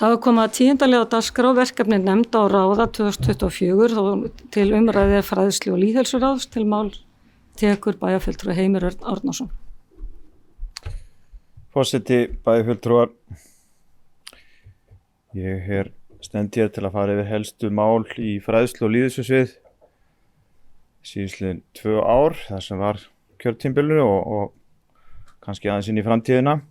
Það var komið að 10. liða á dagskrá verkefni nefnda og ráða 2024 þó til umræði fræðslu og lýðheilsuráðs til mál tekur bæjarfulltrúi Heimir Örn Árnason. Forseti, bæjarfulltrúar, ég stend hér til að fara yfir helstu mál í fræðslu og lýðheilsusvið síðastliðin 2 ár, þar sem var kjörtímabilinu og kannski aðeins inn í framtíðina.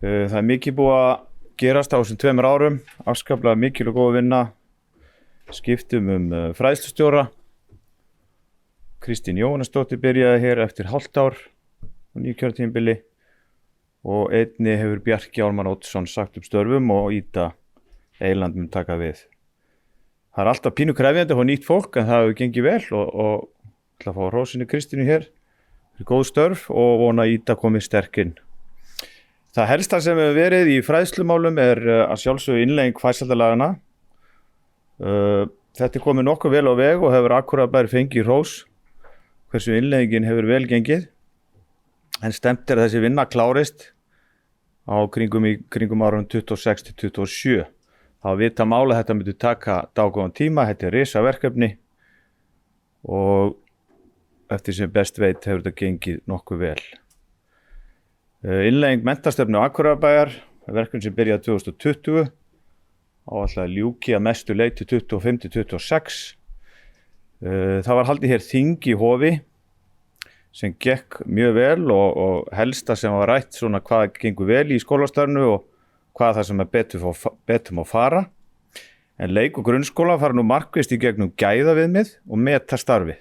Það mikið búið að gerast á þessum 2 árum, afskaplega mikil og góð vinna, skiptum fræðslustjóra. Kristín Jóhannesdóttir byrjaði hér eftir hálft ár á nýju kjörtímabili og einnig hefur Bjarki Ármann Oddsson sagt upp störfum og Ída Eyland mun taka við. Það alltaf pínu krefjandi að fá nýtt fólk en það hefur gengið vel og ætla að fá hrósinu Kristínu hér fyrir góð störf og vona að Ída komi sterk inn. Það helsta sem hefur verið í fræðslumálum að sjálfsögðu innleiðing farsældarlaganna. Þetta komið nokkuð vel á veg og hefur Akureyrarbær fengið hrós hversu innleiðingin hefur vel gengið. En stemt þessi vinna klárist á kringum árunum 26 til 27. Það vita mála þetta myndi taka dágóðan tíma, þetta risaverkefni og eftir sem best veit hefur þetta gengið nokkuð vel. Innleiðing menntastefnu Akureyrarbæjar, verkefni sem byrjaði 2020, áætlað að ljúki að mestu leyti 25 til 26. Það var haldið hér þing í Hofi sem gekk mjög vel og helsta sem var rætt svona hvað gengur vel í skólastarfinu og hvað það sem betur má fara. En leik- og grunnskóla fara nú markvisst í gegnum gæðaviðmið og meta starfið.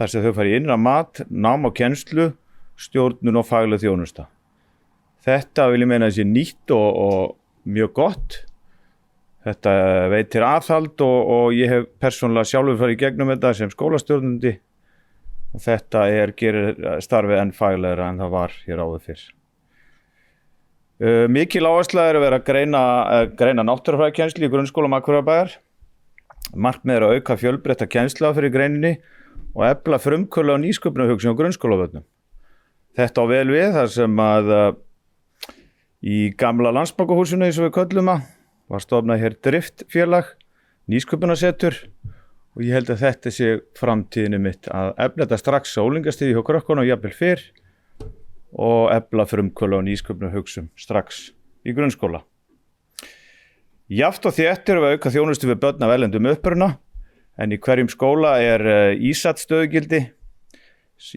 Þar sem þau fara í innra mat, nám og kennslu, stjórnun og fagleg þjónusta. Þetta vil ég meina þessi nýtt og mjög gott. Þetta veitir aðhald og ég hef persónulega sjálfur farið í gegnum þetta sem skólastjórnandi og þetta gerir starfið enn faglegra en það var hér áður fyrr. Mikil áhersla að vera að greina náttúrufræðikennslu í grunnskólum Akureyrarbæjar. Markmið að auka fjölbreytta kennslu fyrir greininni og efla frumkvöðla og nýsköpunarhugsun á grunnskólavöllum. Þetta á vel við þar sem að í gamla Landsbankahúsinu eins og við köllum var stofnað hér driftfélag, nýsköpunarsetur og ég held að þetta sé framtíðinu mitt að efla þetta strax á unglingastigið hjá krökkunum og jafnvel fyrr og efla frumkvöðla og nýsköpunarhugsun strax í grunnskóla. Jafnt og þétt erum við að auka þjónustu við börn af erlendum uppruna en í hverjum skóla ISAT stöðugildi.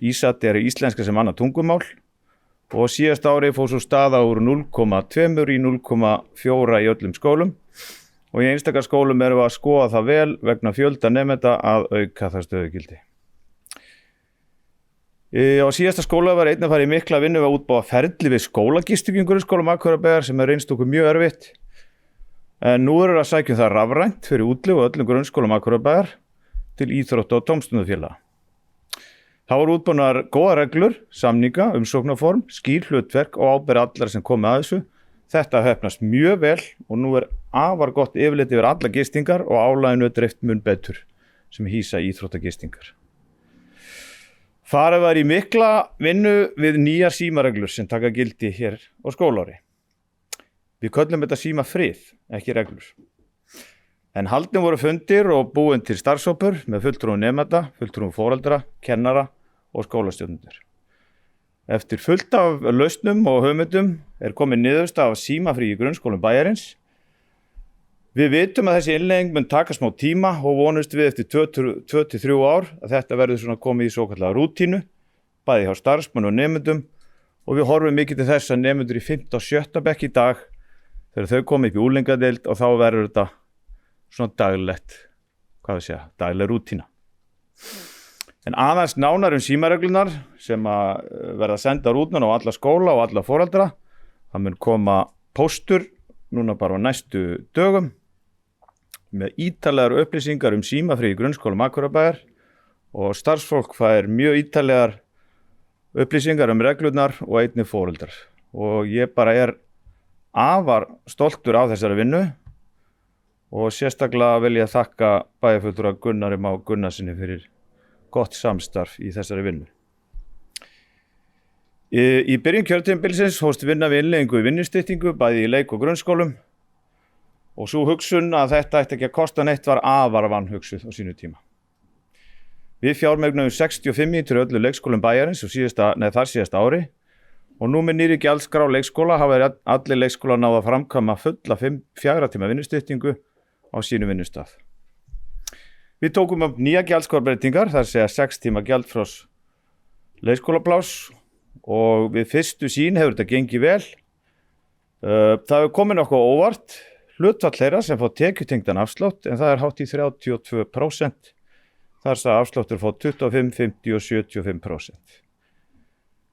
ISAT íslenska sem annað tungumál og síðast ári fór svo staða úr 0,2 í 0,4 í öllum skólum og í einstakar skólum erum við að skoða það vel vegna fjölda nemenda að auka það stöðugildi. Á síðasta skóla var einnig að fara í mikla vinnu við að útbúa ferli við skólagistingu í grunnskólum Akureyrarbæjar sem reynst okkur mjög erfitt. En nú að sækjum það rafrænt fyrir útleið á öllum grunnskólum Akureyrarbæjar til íþrótta- og tómstundafélaga. Það voru útbúnar góða reglur, samninga, umsóknarform, skýr hlutverk og ábyrgð allar sem komu að þessu. Þetta hefnast mjög vel og nú afar gott yfirlit yfir alla gistingar og álaginu dreift mun betur sem hýsa íþróttagistingar. Farið var í mikla vinnu við nýjar símareglur sem taka gildi hér á skólaári. Við köllum þetta símafrið, ekki reglur. En haldin voru fundir og búin til starfshópur með fulltrúum nemenda, fulltrúum foreldra, kennara og skólastjórnendur. Eftir fullt af lausnum og hugmyndum komin niðurstaða af símafrí í grunnskólum bæjarins. Við vitum að þessi innleiðing mun taka smá tíma og vonumst við eftir 2 til 3 ár að þetta verður svona komið í svokallaða rútínu, bæði hjá starfsmönnum og nemendum og við horfum mikið til þess að nemendur í 5. og 7. bekk í dag þegar þau komið upp í unglingadeild og þá verður þetta svona dagleg rútína. En aðeins nánar símareglunar sem að verða sendar út á alla skóla og alla foreldra. Það mun koma póstur núna bara á næstu dögum með ítarlegar upplýsingar símafrí í grunnskólum Akureyrarbæjar og starfsfólk fær mjög ítarlegar upplýsingar reglurnar og einnig foreldrar. Og ég bara afar stoltur af þessari vinnu og sérstaklega vil ég þakka bæjarfulltrúa Gunnari Má Gunnarsinni fyrir gott samstarf í þessari vinnu. Í byrjun kjörtímabilsins hófst vinna við innleiðingu í vinnustyttingu bæði í leik- og grunnskólum og svo hugsun að þetta ætti ekki að kosta neitt var afar vanhugsuð á sínu tíma. Við fjármögnuðum 65 ítur öllu leikskólum bæjarins þar síðasta ári og nú með nýrri gjaldskrá leikskóla hafa allir leikskólar náð að framkvæma fulla 4 tíma vinnustyttingu á sínu vinnustað. Við tókum upp nýja gjaldskrárbreytingar, þar segja 6 tíma gjaldfrjáls leikskólapláss og við fyrstu sýn hefur þetta gengið vel. Það hefur komið nokkuð óvart, hlutfall þeirra sem fá tekjutengdan afslátt en það hátt í 32%, þar sem afsláttur fá 25, 50 og 75%.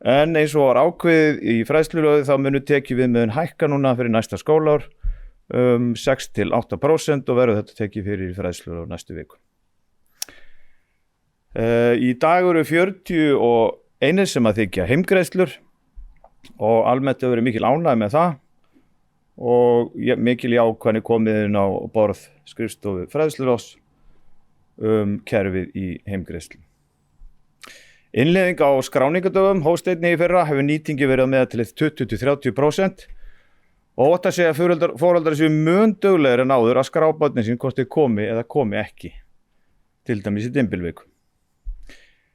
En eins og var ákveðið í fræðslulögðu þá munu tekjuviðmiðin hækka núna fyrir næsta skólaár 6-8% og verður þetta tekið fyrir fræðslulögðu næstu viku. Í dag eru 41 sem að þykja heimgreiðslur og almennt hefur verið mikil ánægð með það og mikil jákvæðni komið inn á borð skrifstofu fræðsluráðs kerfið í heimgreiðslum. Innleiðing á skráningadöfum hófst einnig í fyrra hefur nýtingi verið með til 20-30% og ótt að segja að foreldrar séu mun duglegri en áður að skrá börnin sín hvort þeir komi eða komi ekki, til dæmis í dymbilviku.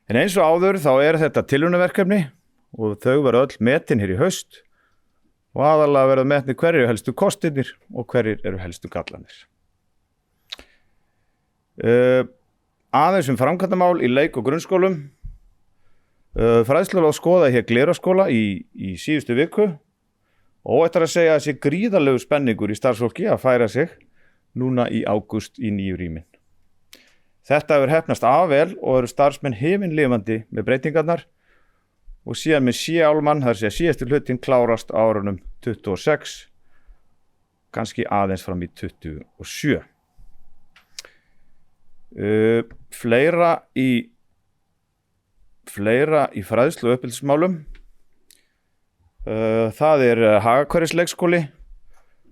En eins og áður þá þetta tilraunaverkefni og þau verða öll metin hér í haust og aðalega verða metnir hverjir eru helstu kostirnir og hverjir eru helstu gallanir. Aðeins framkvæmdamál í leik- og grunnskólum. Fræðsluráð skoðaði hér Glerárskóla í síðustu viku og ætlar að segja að sé gríðarlegur spenningur í starfsfólki að færa sig núna í ágúst í nýju rýmin. Þetta hefur heppnast vel og eru starfsmenn himinlifandi með breytingarnar og síðan með C-álmann, þar sé síðasti hlutin klárast á árunum 26, kannski aðeins fram í 27. Fleira í fræðslu og uppeldismálum. Það Hagahverfisleikskóli,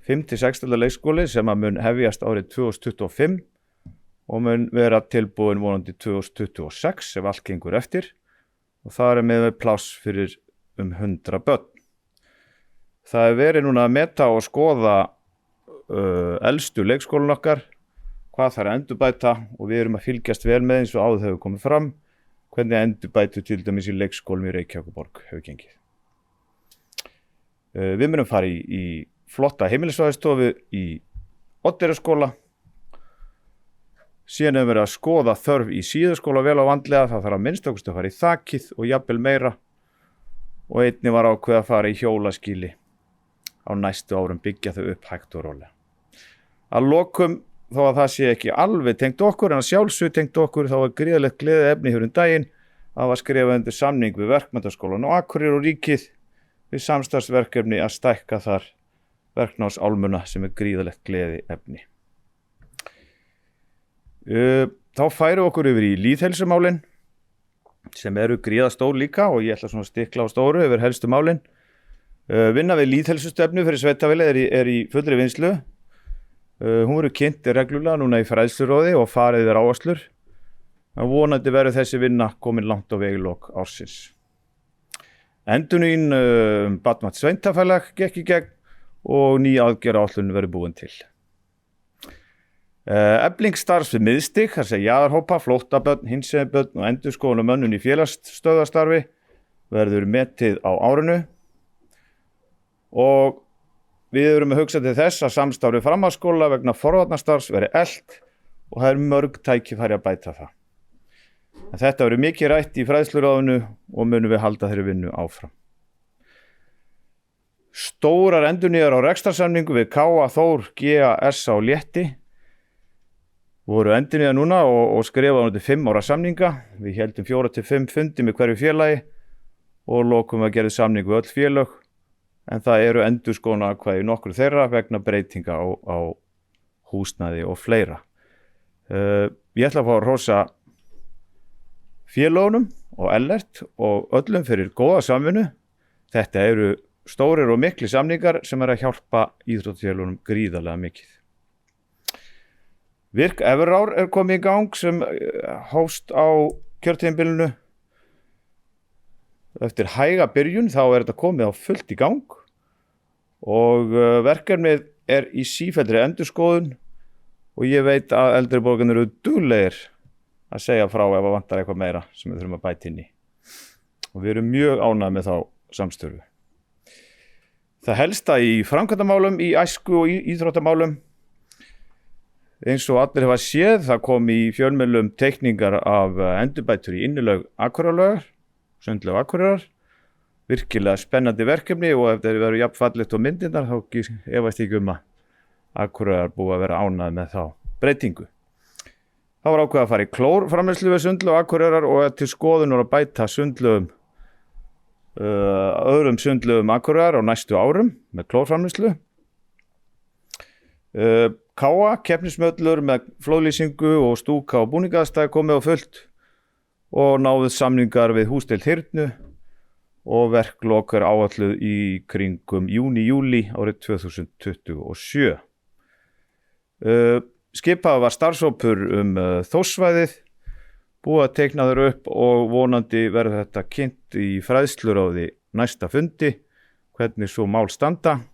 5-6 leikskóli sem að mun hefjast árið 2025 og mun vera tilbúin vonandi 2026 ef allt gengur eftir og það með pláss fyrir 100 börn. Það verið núna að meta og skoða elstu leikskólin okkar, hvað þarf að endurbæta og við erum að fylgjast vel með eins og áður hefur komið fram, hvernig endurbætu til dæmis í leikskólum í Reykjavíkurborg hefur gengið. Við munum fara í flotta heimilisfræðistofu í Oddeyrarskóla. Síðan hefur verið að skoða þörf í síðuskóla vel á vandlega, það þarf að minnst að fara í þakið og jafnvel meira og einnig var ákveðið að fara í hjólaskýli á næstu árum, byggja þau upp hægt og rólega. Að lokum, þó að það sé ekki alveg tengt okkur en að sjálfsög tengt okkur, þá var gríðarlegt gleðiefni hér daginn að skrifa undir samning við Verkmenntaskólann og Akureyri og ríkið við samstarfsverkefni að stækka þar verknámsálmuna sem gríðarlegt gleðiefni. Þá færum okkur yfir í lýðheilsumálin sem eru gríðastór líka og ég ætla svona að stikla á stóru yfir helstu málin. Vinna við lýðheilsustefnu fyrir sveitarfélagið er í fullri vinnslu. Hún verður kynnt reglulega núna í fræðsluráði og farið yfir áherslur. Vonandi verður þessi vinna komin langt á veg í lok ársins. Endurnýjun Barnamat sveitarfélag gekk í gegn og ný aðgerðaáætlun verður búin til. Efling starfs við miðstig, þar sem jaðarhópa, flóttabörn, hinsegin og endurskoðun og mönnun í félagsstöðvarstarfi verður metið á árinu og við erum að hugsa til þess að samstarfi framhaldsskóla vegna forvarnastarfs verði eflt og það er mörg tækifæri að bæta það. En þetta verður mikið rætt í fræðsluráðinu og munum við halda þeirri vinnu áfram. Stórar endurnýjar á rekstrarsamningu við K.A. Þór, G.A. S.A. og Létti voru endurnýjar núna og skrifaði undir 5 ára samninga. Við héldum 4-5 fundi með hverju félagi og lokum að gera samning við öll félög en það eru endurskoðunarákvæði nokkur þeirra vegna breytinga á húsnæði og fleira. Ég ætla að fá að hrósa félögunum og Ellert og öllum fyrir góða samvinnu. Þetta eru stórir og mikli samningar sem að hjálpa íþróttafélögunum gríðarlega mikið. Virk Everár komið í gang sem hófst á kjörtímabilinu. eftir hæga byrjun þá þetta komið á fullt í gang og verkefnið í sífelldri endurskoðun og ég veit að eldri borgarar eru duglegir að segja frá ef að vantar eitthvað meira sem við þurfum að bæta inn í. Og við erum mjög ánægð með þá samstöðu. Það helsta í framkvæmdamálum, í æsku og íþróttamálum, eins og allir hafa séð, það kom í fjölmiðlum teikningar af endurbætur í innilög Akureyrarlaugar, sundlaug Akureyrar, virkilega spennandi verkefni og ef það verður jafn fallegt og myndirnar þá efast ekki að Akureyrar búið að vera ánægð með þá breytingu. Það var ákveðið að fara í klórframleiðslu við sundlaug Akureyrar og til skoðunar að bæta sundlaugum öðrum sundlaugum Akureyrar á næstu árum með klórframleiðslu. Káa, keppnismöllur með flóðlýsingu og stúka og búningaðastæði komið á fullt og náðuð samningar við húsdeild Hyrnu og verklok áætluð í kringum júní-júlí árið 2027. Skipað var starfshópur Þórssvæðið, búið að teikna þeir upp og vonandi verður þetta kynnt í fræðsluráði næsta fundi, hvernig svo mál standa.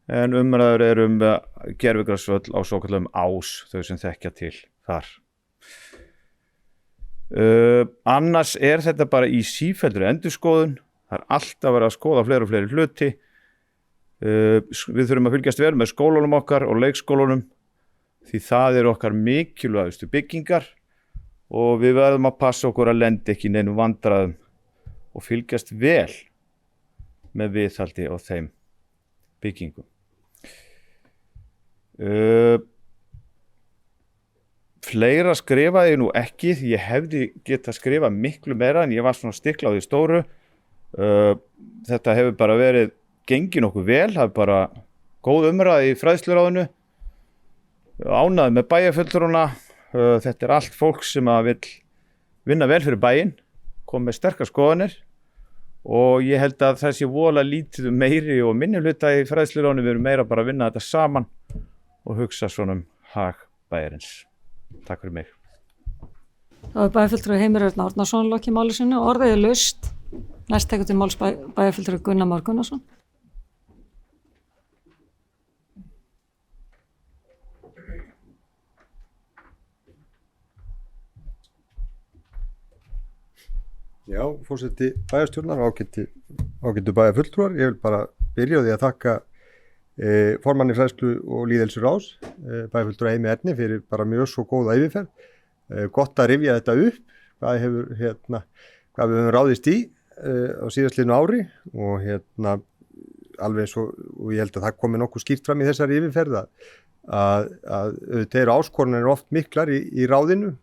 En umræður gervigrasvöll á svokallum Ás, þau sem þekkja til þar. Annars þetta bara í sífelldri endurskoðun, það alltaf verið að skoða fleiri og fleiri hluti. Við þurfum að fylgjast vel með skólunum okkar og leikskólunum, því það okkar mikilvægustu byggingar og við verðum að passa okkur að lenda ekki í neinum vandræðum og fylgjast vel með viðhaldi á þeim byggingum. Fleira skrifaði ég nú ekki því ég hefði getað skrifað miklu meira en ég var svona stiklað í stóru. Þetta hefur bara gengið nokkuð vel, það bara góð umræða í fræðsluráðinu, ánægð með bæjarfulltrúna. Þetta allt fólk sem vill vinna vel fyrir bæinn, kom með sterkar skoðanir og ég held að þessi vola lítið meiri og minni hluta í fræðsluráðinu, við erum meira bara að vinna þetta saman og hugsa svona hag bæjarins. Takk fyrir mig. Það bæjarfulltrúi Heimir Örn Árnason lokið máli sinu, orðið laust. Næst tekur til máls bæjarfulltrúi Gunnar Már Gunnarsson. Já, forseti bæjarstjórnar, ágætu bæjarfulltrúar. Ég vil bara byrja á því að þakka formanni fræðslu og lýðheilsuráðs, bæjarfulltrúa Heimi Erni fyrir bara mjög svo góða yfirferð. Gott að rifja þetta upp, hvað við höfum ráðist í á síðastliðnu ári og alveg eins og ég held að það komi nokkuð skýrt fram í þessari yfirferð að þeir áskorunir oft miklar í ráðinu.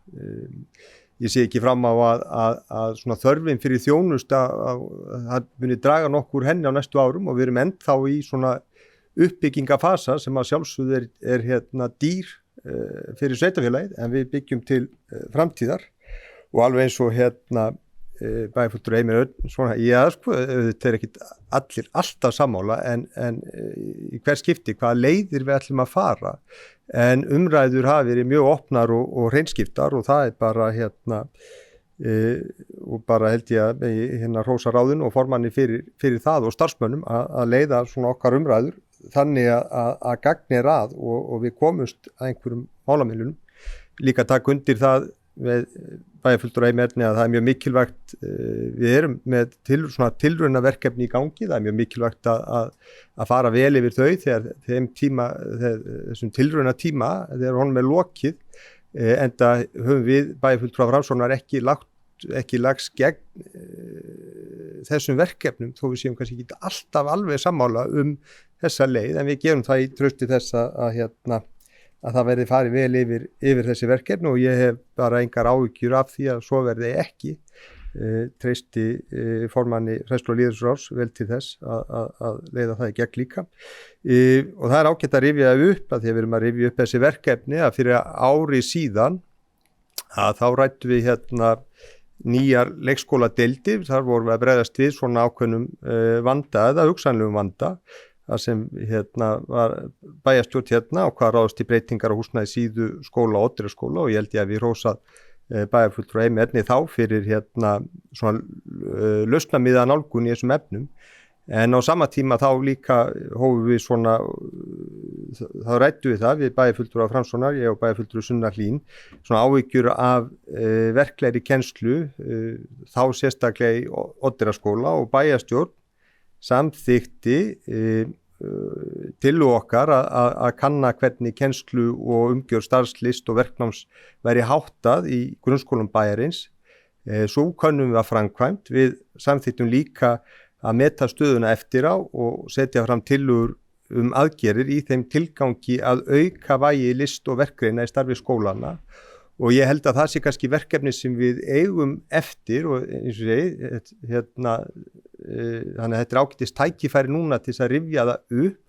Ég sé ekki fram á að svona þörfin fyrir þjónustu að það muni draga nokkur henni á næstu árum og við erum ennþá í svona uppbyggingafasa sem að sjálfsögðu dýr fyrir sveitarfélagið en við byggjum til framtíðar og alveg eins og bæjarfulltrúi Heimir Örn svona, þetta ekki allir alltaf sammála en í hver skipti hvaða leiðir við ætlum að fara en umræður hafa verið mjög opnar og hreinskiptar og það bara og bara held ég að hrósa ráðinu og formanni fyrir það og starfsmönnum að leiða svona okkar umræður þannig að gagni að og við komumst að einhverjum málamiðlunum. Líka taka undir það með bæjarfulltrúa Heimi Erni að það mjög mikilvægt, við erum með svona tilraunaverkefni í gangi, það mjög mikilvægt að fara vel yfir þau þessum tilraunatíma þegar honum lokið, enda höfum við bæjarfulltrúa Framsóknar ekki lagst gegn þessum verkefnum þó við séum kannski ekki alltaf alveg sammála þessa leið en við gerum það í trausti þess að það verði farið vel yfir þessi verkefni og ég hef bara engar áhyggjur af því að svo verði ekki. Treysti formanni fræðslu og lýðheilsuráðs vel til þess að leiða það í gegn líka. Og það ágætt að rifja upp að því að við erum að rifja upp þessi verkefni að fyrir ári síðan að þá rættum við nýjar leikskóladeildir, þar vorum við að bregðast við svona ákveðnum vanda eða hugsanlegum vanda það sem var bæjarstjórn og hvað ráðast í breytingar á húsnæði síðu skóla og Oddeyrarskóla og ég held ég að við hrósað bæjarfulltrúa Heimi Erni þá fyrir svona lausnamiða nálgun í þessum efnum. En á sama tíma þá líka hófum við svona, þá ræddu við það, við bæjarfulltrúa Framsóknar, ég og bæjarfulltrúa Sunna Hlín, svona áhyggjur af verklegri kennslu, þá sérstaklega í Oddeyrarskóla og bæjarstjórn samþykti tillögu okkar að kanna hvernig kennslu og umgjörð starfslist og verknáms væri háttað í grunnskólum bæjarins. Svo könnum við að framkvæmt, við samþyktum líka að meta stöðuna eftir á og setja fram tillögur aðgerðir í þeim tilgangi að auka vægi list og verkgreina í starfi skólana og ég held að það sé kannski verkefni sem við eigum eftir og eins og segi, þannig að þetta ágætis tækifæri núna til þess að rifja það upp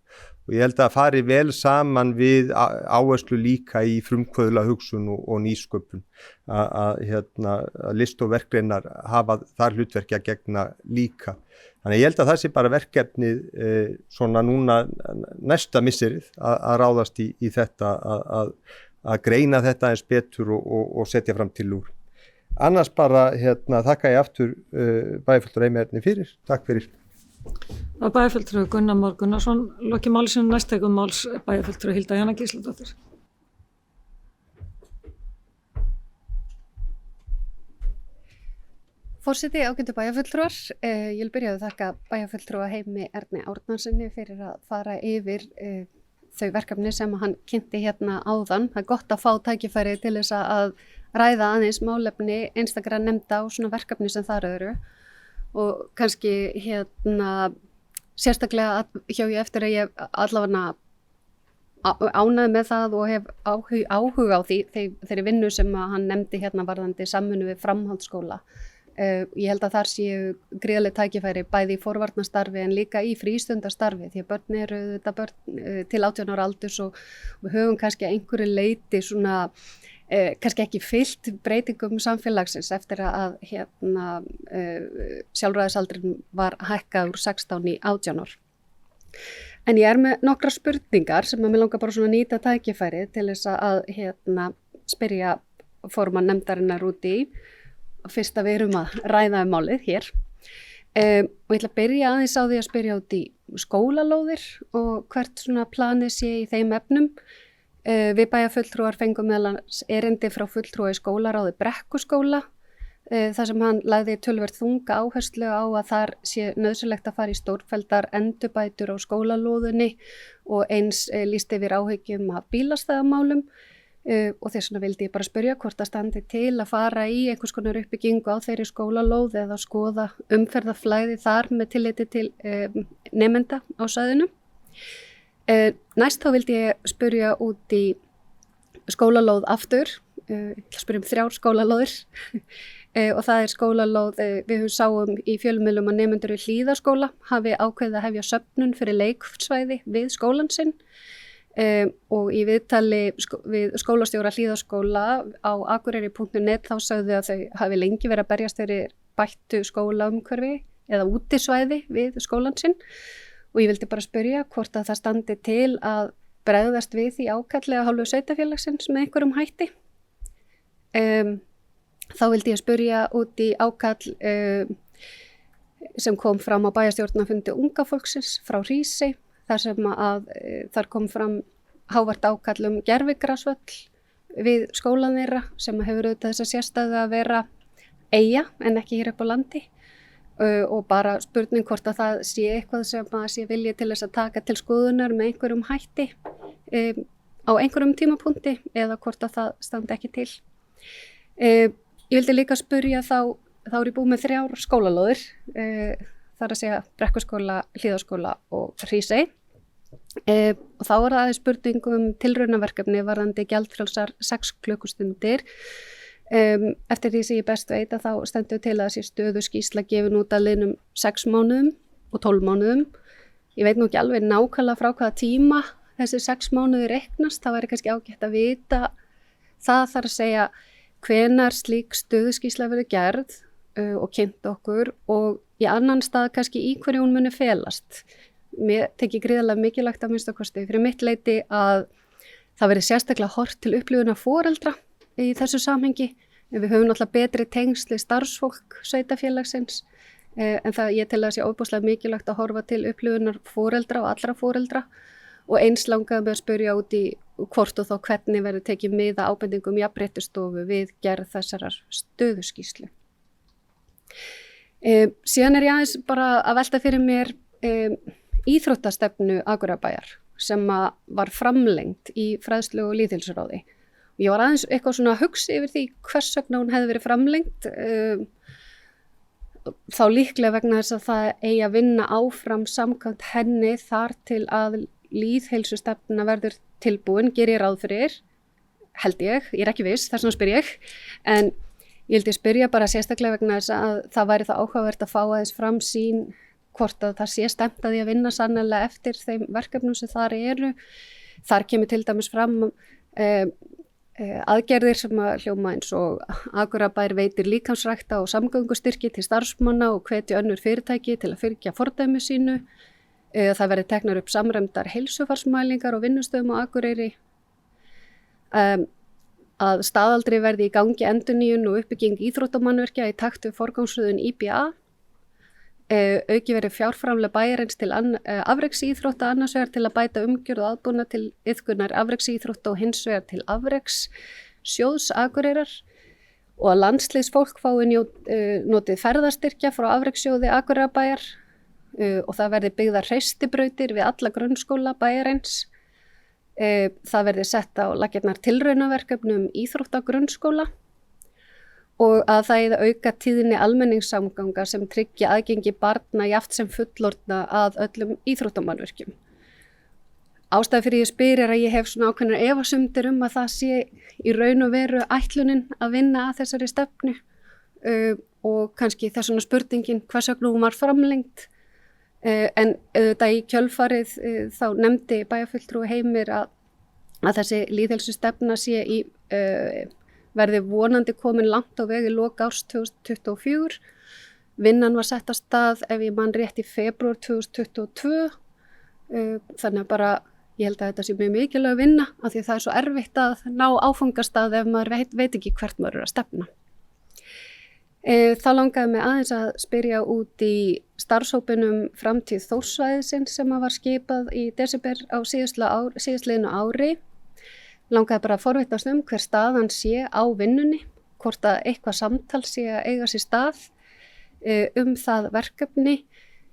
og ég held að fari vel saman við áherslu líka í frumkvöðla hugsun og nýsköpun að list og verkgreinar hafa þar hlutverki að gegna líka. Þannig ég held að það sé bara verkefnið svona núna næsta missirið að ráðast í þetta að greina þetta eins betur og setja fram tillögur. Annars bara þakka ég aftur bæjarfulltrúa Heimi Erni fyrir. Takk fyrir. Það var bæjarfulltrúi Gunnar Már Gunnarsson, lokið máli sinu næstegum máls bæjarfulltrúi Hilda Jana Gísladóttir. Forseti, ágætu bæjarfulltrúar, ég vil byrja að þakka bæjarfulltrúa Heimi Erni Árnarssoni fyrir að fara yfir þau verkefni sem hann kynnti hérna áðan. Það er gott að fá tækifæri til þess að ræða aðeins málefni einstakra nefnda og svona verkefni sem þar eru og kannski sérstaklega hjá ég eftir að ég allavega ánægð með það og hef áhuga á þeirri vinnu sem hann nefndi hérna varðandi samvinnu við framhaldsskóla. Ég held að þar séu gríðarleg tækifæri bæði í forvarnastarfi en líka í frístundastarfi því að börn eru þetta börn til 18 ára aldurs og við höfum kannski að einhverju leyti svona kannski ekki fylgt breytingum samfélagsins eftir að sjálfræðisaldurinn var hækkað úr 16 í 18 ár. En ég með nokkrar spurningar sem að mér langar bara svona nýta tækifæri til þess að spyrja formann nefndarinnar út í. Fyrst að við erum að ræða málið hér og ég ætla að byrja aðeins á því að spyrja út í skólalóðir og hvert svona planið sé í þeim efnum. Við bæjarfulltrúar fengum meðal annars erindi frá fulltrúa í skólaráði Brekkuskóla þar sem hann lagði töluvert þunga áherslu á að þar sé nauðsynlegt að fara í stórfelldar endurbætur á skólalóðinni og eins lýst yfir áhyggjum af bílastæðamálum. Og þess vegna vildi ég bara spyrja hvort það standi til að fara í einhvers konar uppbyggingu á þeirri skólalóð eða skoða umferðarflæði þar með tilliti til nemenda á svæðinu. Næst þá vildi ég spyrja út í skólalóð aftur, ég ætla að spyrja 3 skólalóðir og það er skólalóð, við sáum í fjölmiðlum að nemendur í Hlíðaskóla hafi ákveðið að hefja söfnun fyrir leiksvæði við skólann sinn. Og í viðtali við skólastjóra Hlíðaskóla á akureyri.net þá sögðu að þau hafi lengi verið að berjast fyrir bættu skólaumhverfi eða útisvæði við skólann sinn og ég vildi bara spyrja hvort að það standi til að bregðast við því ákalli af hálfu sveitarfélagsins með einhverjum hætti. Þá vildi ég spyrja út í ákall sem kom fram á bæjarstjórnarfundi unga fólksins frá Hrísey. Þar kom fram hávært ákall gervigrasvöll við skólan þeirra sem hefur auðvitað þess að sérstæðu að vera eyja en ekki hér upp á landi og bara spurning hvort að það sé eitthvað sem að sé vilji til þess að taka til skoðunar með einhverjum hætti á einhverjum tímapunkti eða hvort að það standi ekki til. Ég vildi líka spyrja þá er ég búið með 3 skólalóðir, þar að segja Brekkuskóla, Hlíðaskóla og Hrísey. Og þá er það aðeins spurningum tilraunaverkefni varðandi gjaldfrjálsar 6 klukkustundir. Eftir því sem ég best veit að þá stendur til að þessi stöðu skýrsla gefin út að liðnum 6 mánuðum og 12 mánuðum. Ég veit nú ekki alveg nákvæmlega frá hvaða tíma þessi 6 mánuði reiknast, það væri kannski ágætt að vita það þarf að segja hvenær slík stöðuskýrsla verður gerð og kynnt okkur og í annan stað kannski í hverju hún muni felast. Mér tekið gríðarlega mikilvægt að minnsta kosti fyrir mitt leyti að það verði sérstaklega horft til upplifuna foreldra í þessu samhengi Við höfum náttúrulega betri tengsli starfsfólk sveitafélagsins en það ég tel að sé ofboðslega mikilvægt að horfa til upplifunar foreldra og allra foreldra og eins langaði með að spyrja út í hvort og þá hvernig verður tekið miða ábendingum jafnréttisstofu við gerð þessarar stöðuskýrslu. Síðan ég aðeins bara að velta fyrir mér íþróttastefnu Akureyrarbæjar sem var framlengt í fræðslu- og lýðheilsuráði. Ég var aðeins eitthvað svona að hugsa yfir því hvers vegna hún hefði verið framlengt, þá líklega vegna þess að það eigi að vinna áfram samkvæmt henni þar til að lýðheilsustefna verður tilbúin, gerir ég ráð fyrir, held ég er ekki viss, þess vegna spyr ég, en ég held ég spyrja bara sérstaklega vegna þess að það væri það áhugavert að fá aðeins fram sín hvort að það sé stefnt að því að vinna sannarlega eftir þeim verkefnum sem þar eru. Þar kemur til dæmis fram aðgerðir sem að hljóma eins og Akureyrarbær veitir líkamsrækta og samgöngustyrki til starfsmanna og hvetja önnur fyrirtæki til að fylgja fordæmi sínu. Það verði teknar upp samræmdar heilsufarsmælingar og vinnustöðum á Akureyri. Að staðaldri verði í gangi endurnýjun og uppbygging íþróttamannvirkja í takt við forgangsröðun IBA. Auki verið fjárframlag bæjarins til afreksíþrótta annars vegar til að bæta umgjörð og aðbúnað til iðkunar afreksíþrótta og hins vegar til afrekssjóðs Akureyrar og að landsliðsfólk fái notið ferðastyrkja frá afrekssjóði Akureyrarbæjar og það verði byggðar hreistibrautir við alla grunnskóla bæjarins. Það verði sett á laggirnar tilraunaverkefnum íþróttagrunnskóla og að það eigi að auka tíðni almenningssamganga sem tryggja aðgengi barna jafnt sem fullorðna að öllum íþróttamannvirkjum. Ástæða fyrir ég spyr að ég hef svona ákveðnar efasemdir að það sé í raun og veru ætlunin að vinna að þessari stefnu og kannski þess vegna spurningin hvers vegna hún var framlengt. En auðvitað í kjölfarið þá nefndi bæjarfulltrúi Heimir að þessi lýðheilsustefna sé verði vonandi komin langt á veg í lok árs 2024. Vinnan var sett af stað ef ég man rétt í febrúar 2022. Þannig að bara ég held að þetta sé mjög mikilvæg að vinna af því það er svo erfitt að ná áfangastað ef maður veit ekki hvert maður er að stefna. Þá langaði mig aðeins að spyrja út í starfshópinum framtíð Þórssvæðisins sem var skipað í desember á síðastliðnu ári. Langaði bara að forvitnast hver staðan sé á vinnunni, hvort að eitthvað samtal sé að eiga sér stað það verkefni.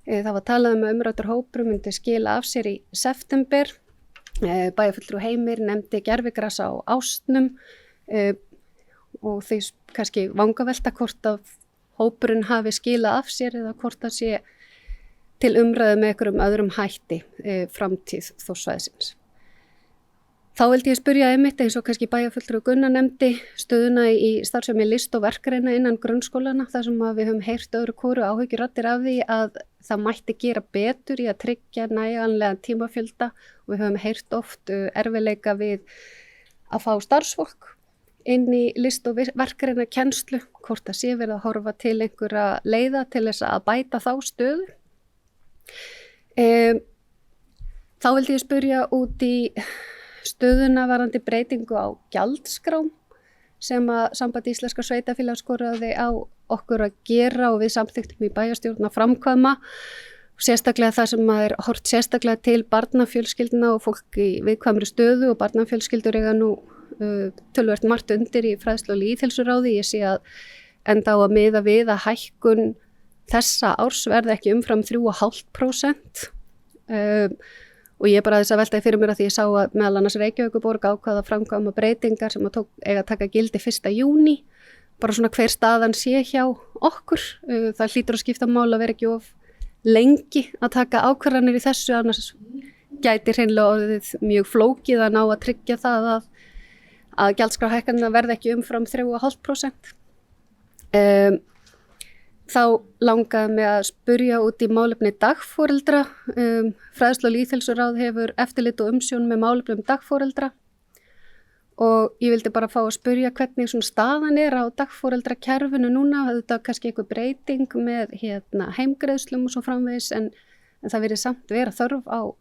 Það var talað að umræddur hópur myndi skila af sér í september. Bæjarfulltrúi Heimir nefndi gervigrasa á Ásnum og því kannski vangavelta hvort að hópurinn hafi skilað af sér eða hvort það sé til umræðu með einhverjum öðrum hætti framtíð Þórssvæðisins. Þá vildi ég spyrja einmitt eins og kannski bæjarfulltrúi Gunnar nefndi stöðuna í starfsemi list- og verkgreina innan grunnskólana þar sem við höfum heyrt öðru hvoru áhyggjuraddir af því að það mætti gera betur í að tryggja nægjanlegan tímafjölda og við höfum heyrt oft erfiðleika við að fá starfsfólk inn í list- og verkgreina kennslu, hvort það sé verið að horfa til einhverja leiða til þess að bæta þá stöðu. Þá vildi ég spyrja út í stöðuna varðandi breytingu á gjaldskrám sem að Samband íslenskra sveitarfélaga skoraði á okkur að gera og við samþykktum í bæjarstjórn að framkvæma. Sérstaklega það sem er hort sérstaklega til barnafjölskyldna og fólk í viðkvæmri stöðu og barnafjölskyldur eiga nú töluvert margt undir í fræðslu- og lýðheilsuráði. Ég sé að enda á að miða við að hækkun þessa árs verði ekki umfram 3,5%. Og ég bara þess að veltaði fyrir mér að því ég sá að meðal annars Reykjavíkurborg ákvaða framkvæma breytingar sem eiga að taka gildi 1. júní. Bara svona hver staðan sé hjá okkur. Það hlýtur að skipta mál að vera ekki of lengi að taka ákvarðanir í þessu, annars gæti hreinlega orðið mjög flókið að ná að tryggja það að gjaldskrárhækkanirnar verði ekki umfram 3,5%. Þá langaði mig að spyrja út í málefni dagforeldra. Fræðslu- og lýðheilsuráð hefur eftirlit og umsjón með málefnum dagforeldra og ég vildi bara fá að spyrja hvernig svona staðan er á dagforeldrakerfinu núna. Þetta er kannski eitthvað breyting með heimgreiðslum og svo framvegis en það verið samt vera þörf á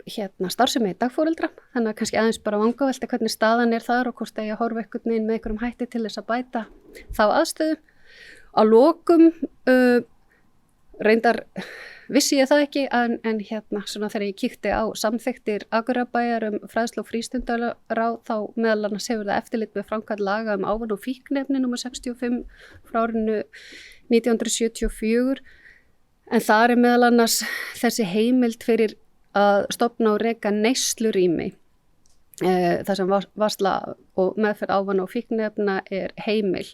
starfsemi dagforeldra, þannig að kannski aðeins bara vangavelti hvernig staðan þar og hvort að ég horfa einhvern veginn með einhverjum hætti til þess að bæta þá aðstöðu. Að lokum reyndar vissi ég það ekki en svona þegar ég kíkti á samþykktir Akureyrarbæjar fræðslu- og frístundaráð þá meðal annars hefur það eftirlit með framkvæmd laga ávana- og fíkniefni númer 65 frá árinu 1974 en þar meðal annars þessi heimild fyrir að stofna og reka neyslurými þar sem varsla og meðferð ávana- og fíkniefna heimil.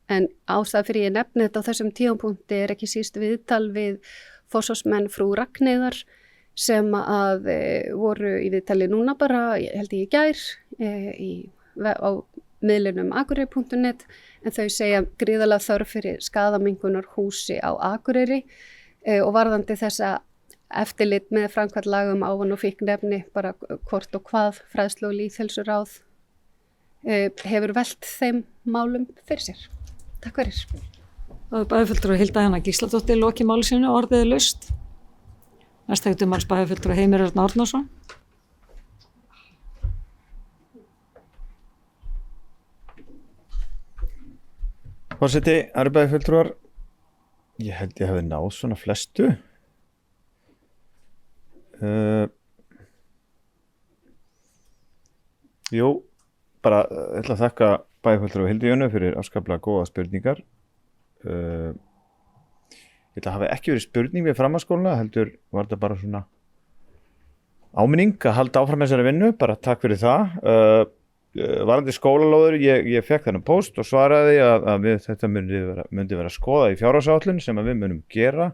En ástæða fyrir ég nefni þetta á þessum tímapunkti ekki síst viðtal við forsvarsmenn frú Ragnheiðar sem að voru í viðtali núna bara, held ég í gær, á miðlunum akureyri.net en þau segja gríðarlega þörf fyrir skaðaminkunar húsi á Akureyri og varðandi þessa eftirlit með framkvæmd laga ávana- og fíkniefni, bara hvort og hvað fræðslu- og lýðheilsuráð hefur velt þeim málum fyrir sér. Takk fyrir. Það bæjarfulltrúi Hilda Jana Gísladóttir loki máli sínu, orðið laust. Næst máls bæjarfulltrúi Heimir Örn Árnason. Forseti, bæjarfulltrúar, ég held ég hafi náð svona flestu. Jú, bara ég ætla að þakka bæjarfulltrúi Hildi Jönu fyrir afskaplega góða spurningar. Ég ætla að hafa ekki verið spurning við framhaldsskólana, heldur var þetta bara svona áminning að halda áfram þessari vinnu, bara takk fyrir það. Varðandi skólalóður, ég fekk þennan póst og svaraði að þetta myndi vera skoðað í fjárhagsáætlun sem við munum gera.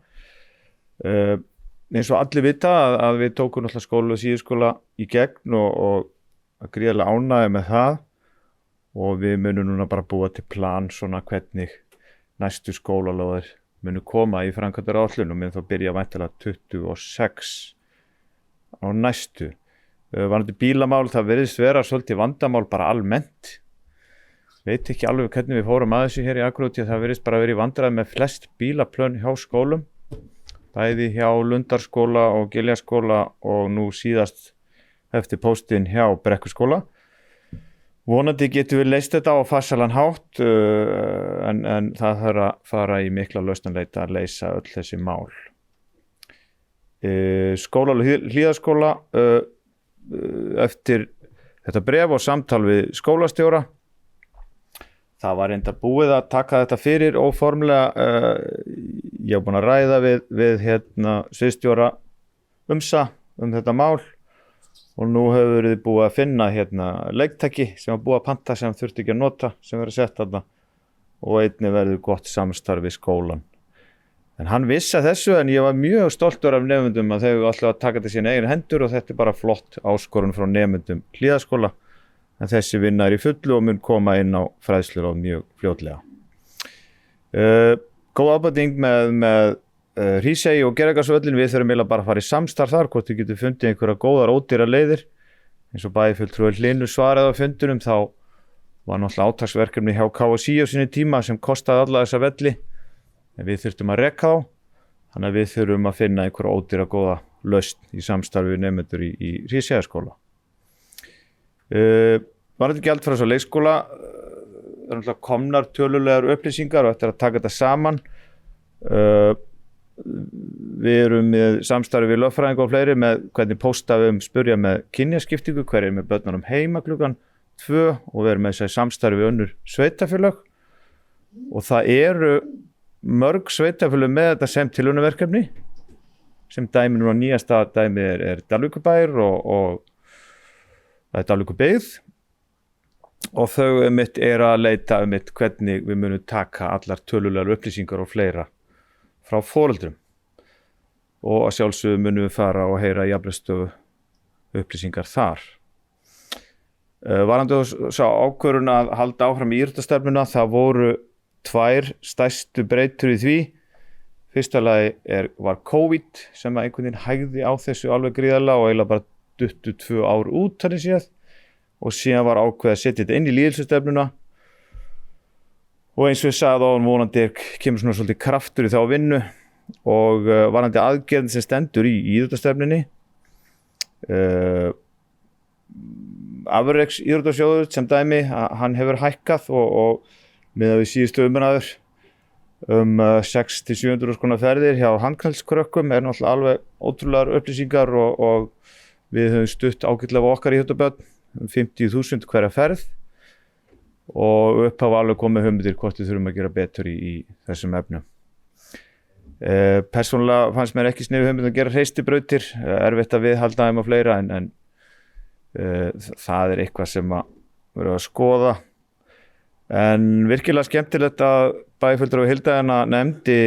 Eins og allir vita að við tókum náttúrulega skóla og síðuskóla í gegn og gríðarlega ánægja með það og við munum núna bara búa til plan svona hvernig næstu skólalóðir munu koma í framkvæmdaáætlun og mun þá byrja væntanlega 26 á næstu. Varðandi bílamál, það virðist vera svolítið vandamál bara almennt. Veit ekki alveg hvernig við fórum að þessu hér í Akureyri, það virðist bara verið vandræði með flest bílaplön hjá skólum, bæði hjá Lundarskóla og Giljaskóla og nú síðast eftir póstinn hjá Brekkuskóla. Vonandi getum við leyst þetta á farsælan hátt en það þarf að fara í mikla lausnarleita að leysa öll þessi mál. Skóla og Hlíðaskóla eftir þetta bréf og samtal við skólastjóra. Það var reynda búið að taka þetta fyrir óformlega. Ég var búin að ræða við sviðsstjóra þetta mál. Og nú hefur þið búið að finna leiktæki sem var búið að panta sem þurfti ekki að nota sem verður sett þarna og einnig verður gott samstarf við skólan. En hann vissi þessu en ég var mjög stoltur af nemendum að þau ætla að taka þetta sína eigin hendur og þetta bara flott áskorun frá nemendum Hlíðaskóla en þessi vinna í fullu og mun koma inn á fræðsluráð mjög fljótlega. Góð ábending með Hrísey og Gerðagarðsvöllin, við þurfum eiginlega bara að fara í samstarf þar, hvort við getum fundið einhverja góðar ódýrar leiðir. Eins og bæjarfulltrúi Hlynur svaraði á fundunum, þá var náttúrulega átaksverkefni hjá KSÍ á sinni tíma sem kostaði alla þessa velli. En við þurftum að reka þá, þannig að við þurfum að finna einhverja ódýra góða lausn í samstarfi við nemendur í Hríseyjarskóla. Varðandi gjaldfrjáls á leikskóla, það er náttúrulega komnar tölulegar upplýsingar og eftir að taka þetta saman. Við erum með samstarfi við lögfræðinga og fleiri með hvernig pósta við spurja með kynjaskiptingu, hver með börnunum heima klukkan 2 og við erum með þessi samstarfi við önnur sveitafélög og það eru mörg sveitafélög með þetta sem tilraunaverkefni sem dæmi núna nýjasta dæmi er Dalvíkurbær og það er Dalvíkurbyggð og þau að leita hvernig við munum taka allar tölulegar upplýsingar og fleira frá foreldrum og að sjálfsögðu munum við fara og heyra jafnréttisstofu upplýsingar þar. Varðandi sá ákvörðun að halda áfram í íþróttastefnuna, það voru 2 stærstu breytur í því. Fyrsta lagi var COVID sem að einhvern veginn hægði á þessu alveg gríðarlega og eiginlega bara 22 ár út þannig séð og síðan var ákveðið að setja þetta inn í lýðheilsustefnuna. Og eins og ég sagði á vonandi kemur svona svolítið kraftur í þá vinnu og varðandi aðgerðin sem stendur í íþróttastefnunni Afreks íþróttasjóður sem dæmi, hann hefur hækkað og miðað við síðustu umræður 600-700 króna ferðir hjá handknattleikskrökkum er náttúrulega alveg ótrúlegar upplýsingar og við höfum stutt ágætlega okkar íþróttabörn 50.000 hverja ferð og hafa alveg komið hugmyndir hvort við þurfum að gera betur í þessum efnum. Persónulega fannst mér ekki sniðug hugmynd að gera hreystibrautir, erfitt að viðhalda þeim og fleira en það er eitthvað sem að vera að skoða. En virkilega skemmtilegt að bæjarfulltrúi Hildagana nefndi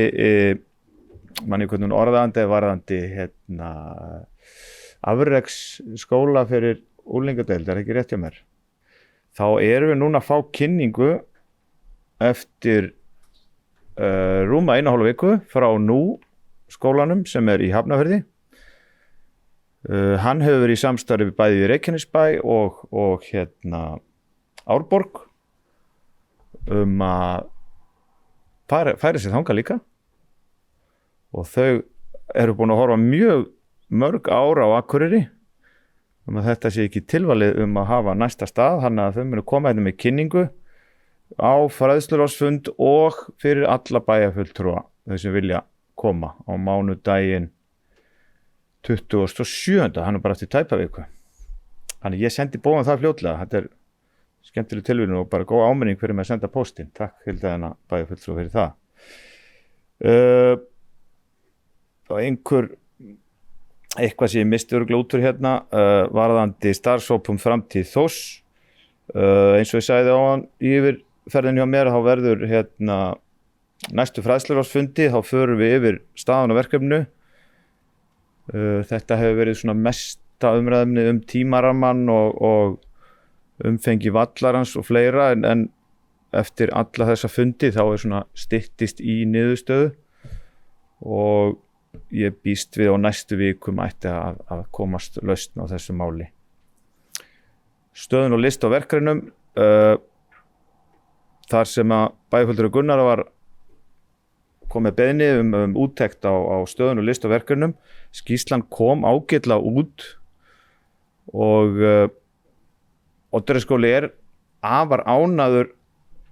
manni hvernig orðandi varðandi afreks skóla fyrir unglingadeild, er ekki rétt hjá mér. Þá erum við núna að fá kynningu eftir rúma 1,5 viku frá Nú skólanum sem er í Hafnarfirði. Hann hefur verið í samstarfi bæði í Reykjanesbæ og Árborg að færa sér þangað líka og þau eru búin að horfa mörg ár á Akureyri að þetta sé ekki tilvalið að hafa næsta stað, þannig að þau munu koma með kynningu á fræðsluráðsfund og fyrir alla bæjarfulltrúa þau sem vilja koma á mánudaginn 27. hann er bara eftir tæpa viku. Þannig ég sendi bóðan það fljótlega, þetta er skemmtileg tilvíðun og bara góð áminning fyrir mig að senda póstinn. Takk Hildagana bæjarfulltrúa fyrir það. Og eitthvað sem ég misti örugglega út úr varðandi starfshópum framtíð Þórs. Eins og ég sagði áðan í yfirferðinni hjá mér, þá verður næstu fræðsluráðsfundi, þá förum við yfir staðan á verkefninu. Þetta hefur verið svona mesta umræðumni tímarammann og umfengi vallarans og fleira en eftir alla þessa fundi þá er svona styttist í niðurstöðu og ég býst við á næstu vikum ætti að komast lausn á þessu máli. Stöðun og list á verkefnum, þar sem að bæjarfulltrúi Gunnar var komið beiðni úttekt á stöðun og list á verkefnum. Skýrslan kom ágætlega út og Oddeyrarskóli er afar ánægður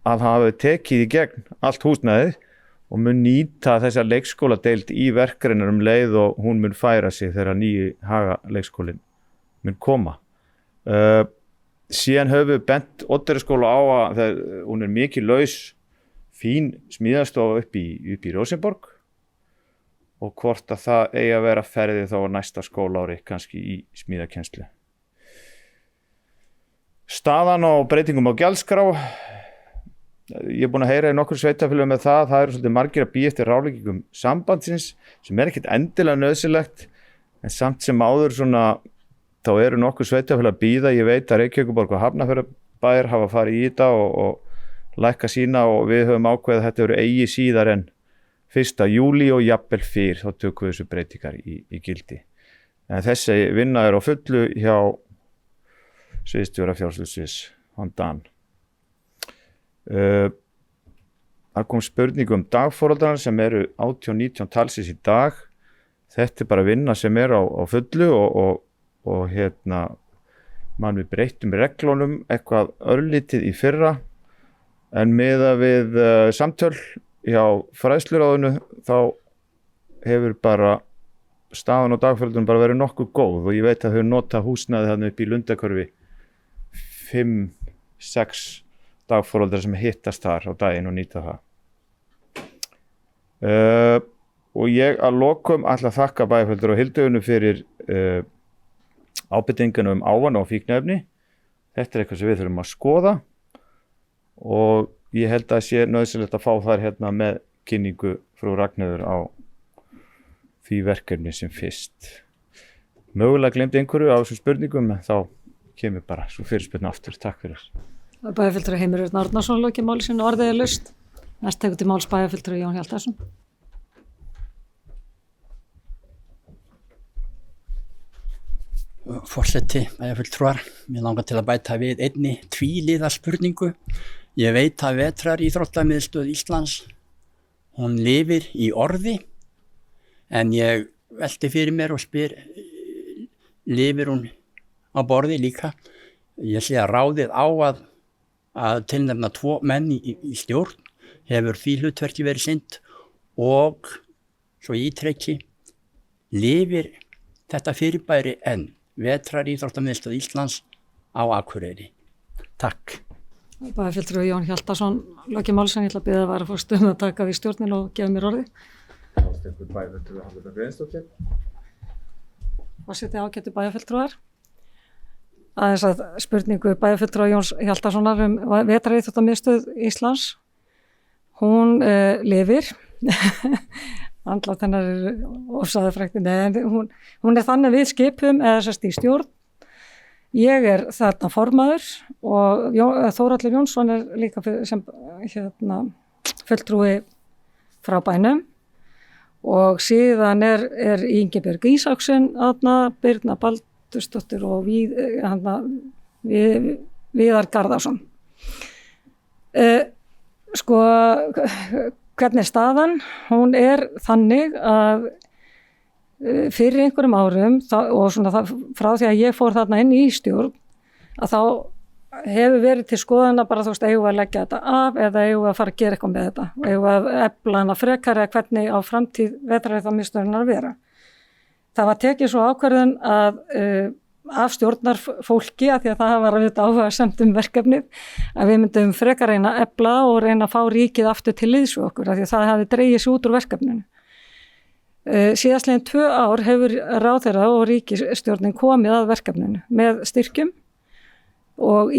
að hafa tekið í gegn allt húsnæðið og mun nýta þessa leikskóladeild í verkefnum leið og hún mun færa sig þegar nýji Haga leikskólinn mun koma. Síðan höfum við bent Oddeyrarskóla á að hún er mikið laus, fín smíðastofa upp í Rósenborg og hvort að það eigi að vera ferðið þá á næsta skólaári kannski í smíðakennslu. Staðan á breytingum á gjaldskrá, ég er búin að heyra í nokkur sveitarfélögum með það eru svolítið margir að bíða eftir ráðleggingum sambandsins sem er ekkert endilega nauðsynlegt en samt sem áður þá eru nokkur sveitarfélög að bíða. Ég veit að Reykjavíkurborg og Hafnarfjarðarbær hafa farið í þetta og lækka sína og við höfum ákveðið að þetta eru eigi síðar en 1. júlí og jafnvel fyrr þá tökum við þessu breytingar í gildi. En þessi vinna er á fullu hjá sviðsstjóra fjárhagssviðs hann Dan. Það kom spurning dagforeldrana sem eru 18-19 talsins í dag. Þetta er bara vinna sem er á fullu og mann við breyttum reglunum eitthvað örlítið í fyrra en miðað við samtöl hjá fræðsluráðinu þá hefur bara staðan á dagforeldrum bara verið nokkuð góð og ég veit að þau nota húsnæði þarna upp í Lundakörfi 5-6 dagforeldrar sem hittast þar á daginn og nýta það. Og ég að lokum ætla að þakka bæjarfulltrúa og Hildagunu fyrir ábendingunum ávana og fíkniefni. Þetta er eitthvað sem við þurfum að skoða og ég held að sé nauðsynlegt að fá þar með kynningu frú Ragnheiður á því verkefni sem fyrst. Mögulega gleymdi einhverju á þessum spurningum en þá kemur bara svo fyrirspurn aftur. Takk fyrir. Bæjarfulltrúi Heimir Örn Árnason lokið máli sínu orðið er laust. Næst tekur til máls bæjarfulltrúi Jón Hjaltason. Forseti, bæjarfulltrúar, mér langar til að bæta við einni tvíliða spurningu. Ég veit að Vetraríþróttamiðstöð Íslands, hún lifir í orði, en ég velti fyrir mér og spyr, lifir hún á borði líka. Ég sé að ráðið á að tilnefna 2 menn í stjórn, hefur því hlutverki verið sinnt og svo ítreki lifir þetta fyrirbæri enn, Vetraríþróttamiðstöð Íslands á Akureyri. Takk. Bæjarfulltrúi Jón Hjaltason, Loki Málsson, ég ætla að biðja að vara fórst að taka við stjórnin og gefa mér orði. Bæjarfulltrúi Hafliða Greinsdóttir. Forseti ágætu bæjarfulltrúar. Aðeins að spurningu bæjarfulltrúa Jóns Hjaltasonar Vetraríþróttamiðstöð Íslands. Hún lifir. Andlátt hennar ofsaði frækti. Hún þannig við skipum eða sérst í stjórn. Ég þarna formaður og Þórhallur Jónsson líka sem fulltrúi frá bænum og síðan Ingibjörg Ísaksson, Birna Baldursdóttir og Viðar Garðarsson. Sko, hvernig staðan? Hún þannig að fyrir einhverjum árum og svona frá því að ég fór þarna inn í stjórn að þá hefur verið til skoðana bara eigum við að leggja þetta af eða eigum við að fara að gera eitthvað með þetta og eigum við að efla hana frekar eða hvernig á framtíð Vetraríþróttamiðstöðarinnar að vera. Það var tekið svo ákvörðun að af stjórnarfólki að því að það var áhugasamt verkefnið að við myndum frekar reyna að efla og reyna að fá ríkið aftur til liðs við okkur að því að það hafi dregið sig út úr verkefninu. Síðastliðin 2 ár hefur ráðherra og ríkisstjórnin komið að verkefninu með styrkjum og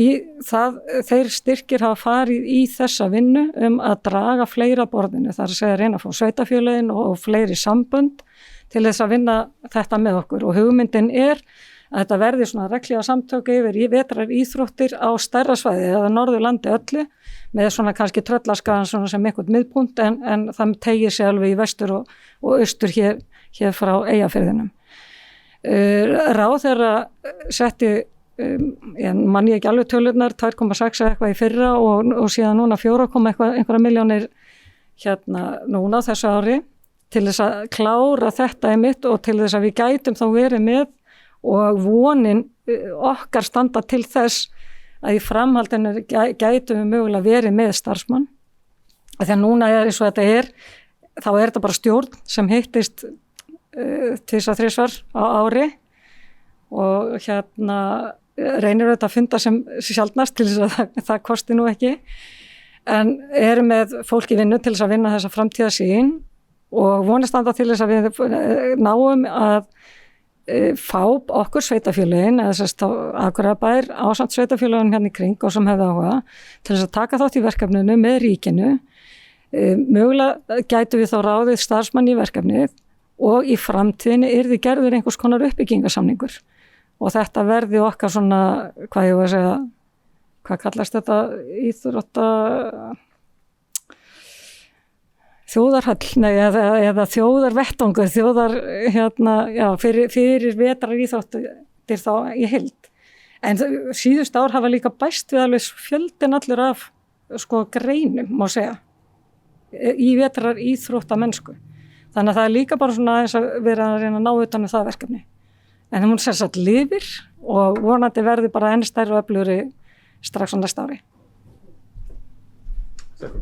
þeir styrkir hafa farið í þessa vinnu að draga fleira borðinu, það að segja reyna að fá sveitarfélögin og fleiri sambönd til þess að vinna þetta með okkur og hugmyndin að þetta verði svona reglulega samtök yfir í vetraríþróttir á stærra svæði eða Norðurlandi öllu með svona kannski Tröllaskagan svona sem einhvern miðpunkt en það tegir sig alveg í vestur og austur hér frá Eyjafirðinum. Ráðherra setti, man ég ekki alveg tölurnar, 2,6 eitthvað í fyrra og síðan núna 4, einhverja milljónir núna þessu ári til þess að klára þetta einmitt og til þess að við gætum þá verið með og vonin okkar standa til þess að í framhaldinu gætum við mögulega verið með starfsmann. Þegar núna eins og þetta þá þetta bara stjórn sem hittist 2-3 á ári og reynir auðvitað að funda sem sjaldnast til þess að það kosti nú ekki. En með fólk í vinnu til þess að vinna þessa framtíðarsýn og vonir standa til þess að við náum að fá okkur sveitafélögin eða sérst Akureyrarbær ásamt sveitafélögin hérna í kring og sem hefði áhuga til þess að taka þátt í verkefninu með ríkinu. Mögulega gætu við þá ráðið starfsmann í verkefnið og í framtíðinni yrði gerður einhvers konar uppbyggingarsamningur og þetta verði okkar svona, hvað ég var að segja, hvað kallast þetta íþrótta þjóðarhöll, eða þjóðarvettvangur, fyrir vetraríþróttir þá í heild. En síðust ár hafa líka bæst við alveg fjöldin allur af greinum, má segja, í vetraríþróttamennsku. Þannig að það líka bara svona aðeins að vera að reyna að ná utan það verkefni. En hún sem sagt lifir og vonandi verði bara enn stærri og öflugri strax á næsta ári. Takk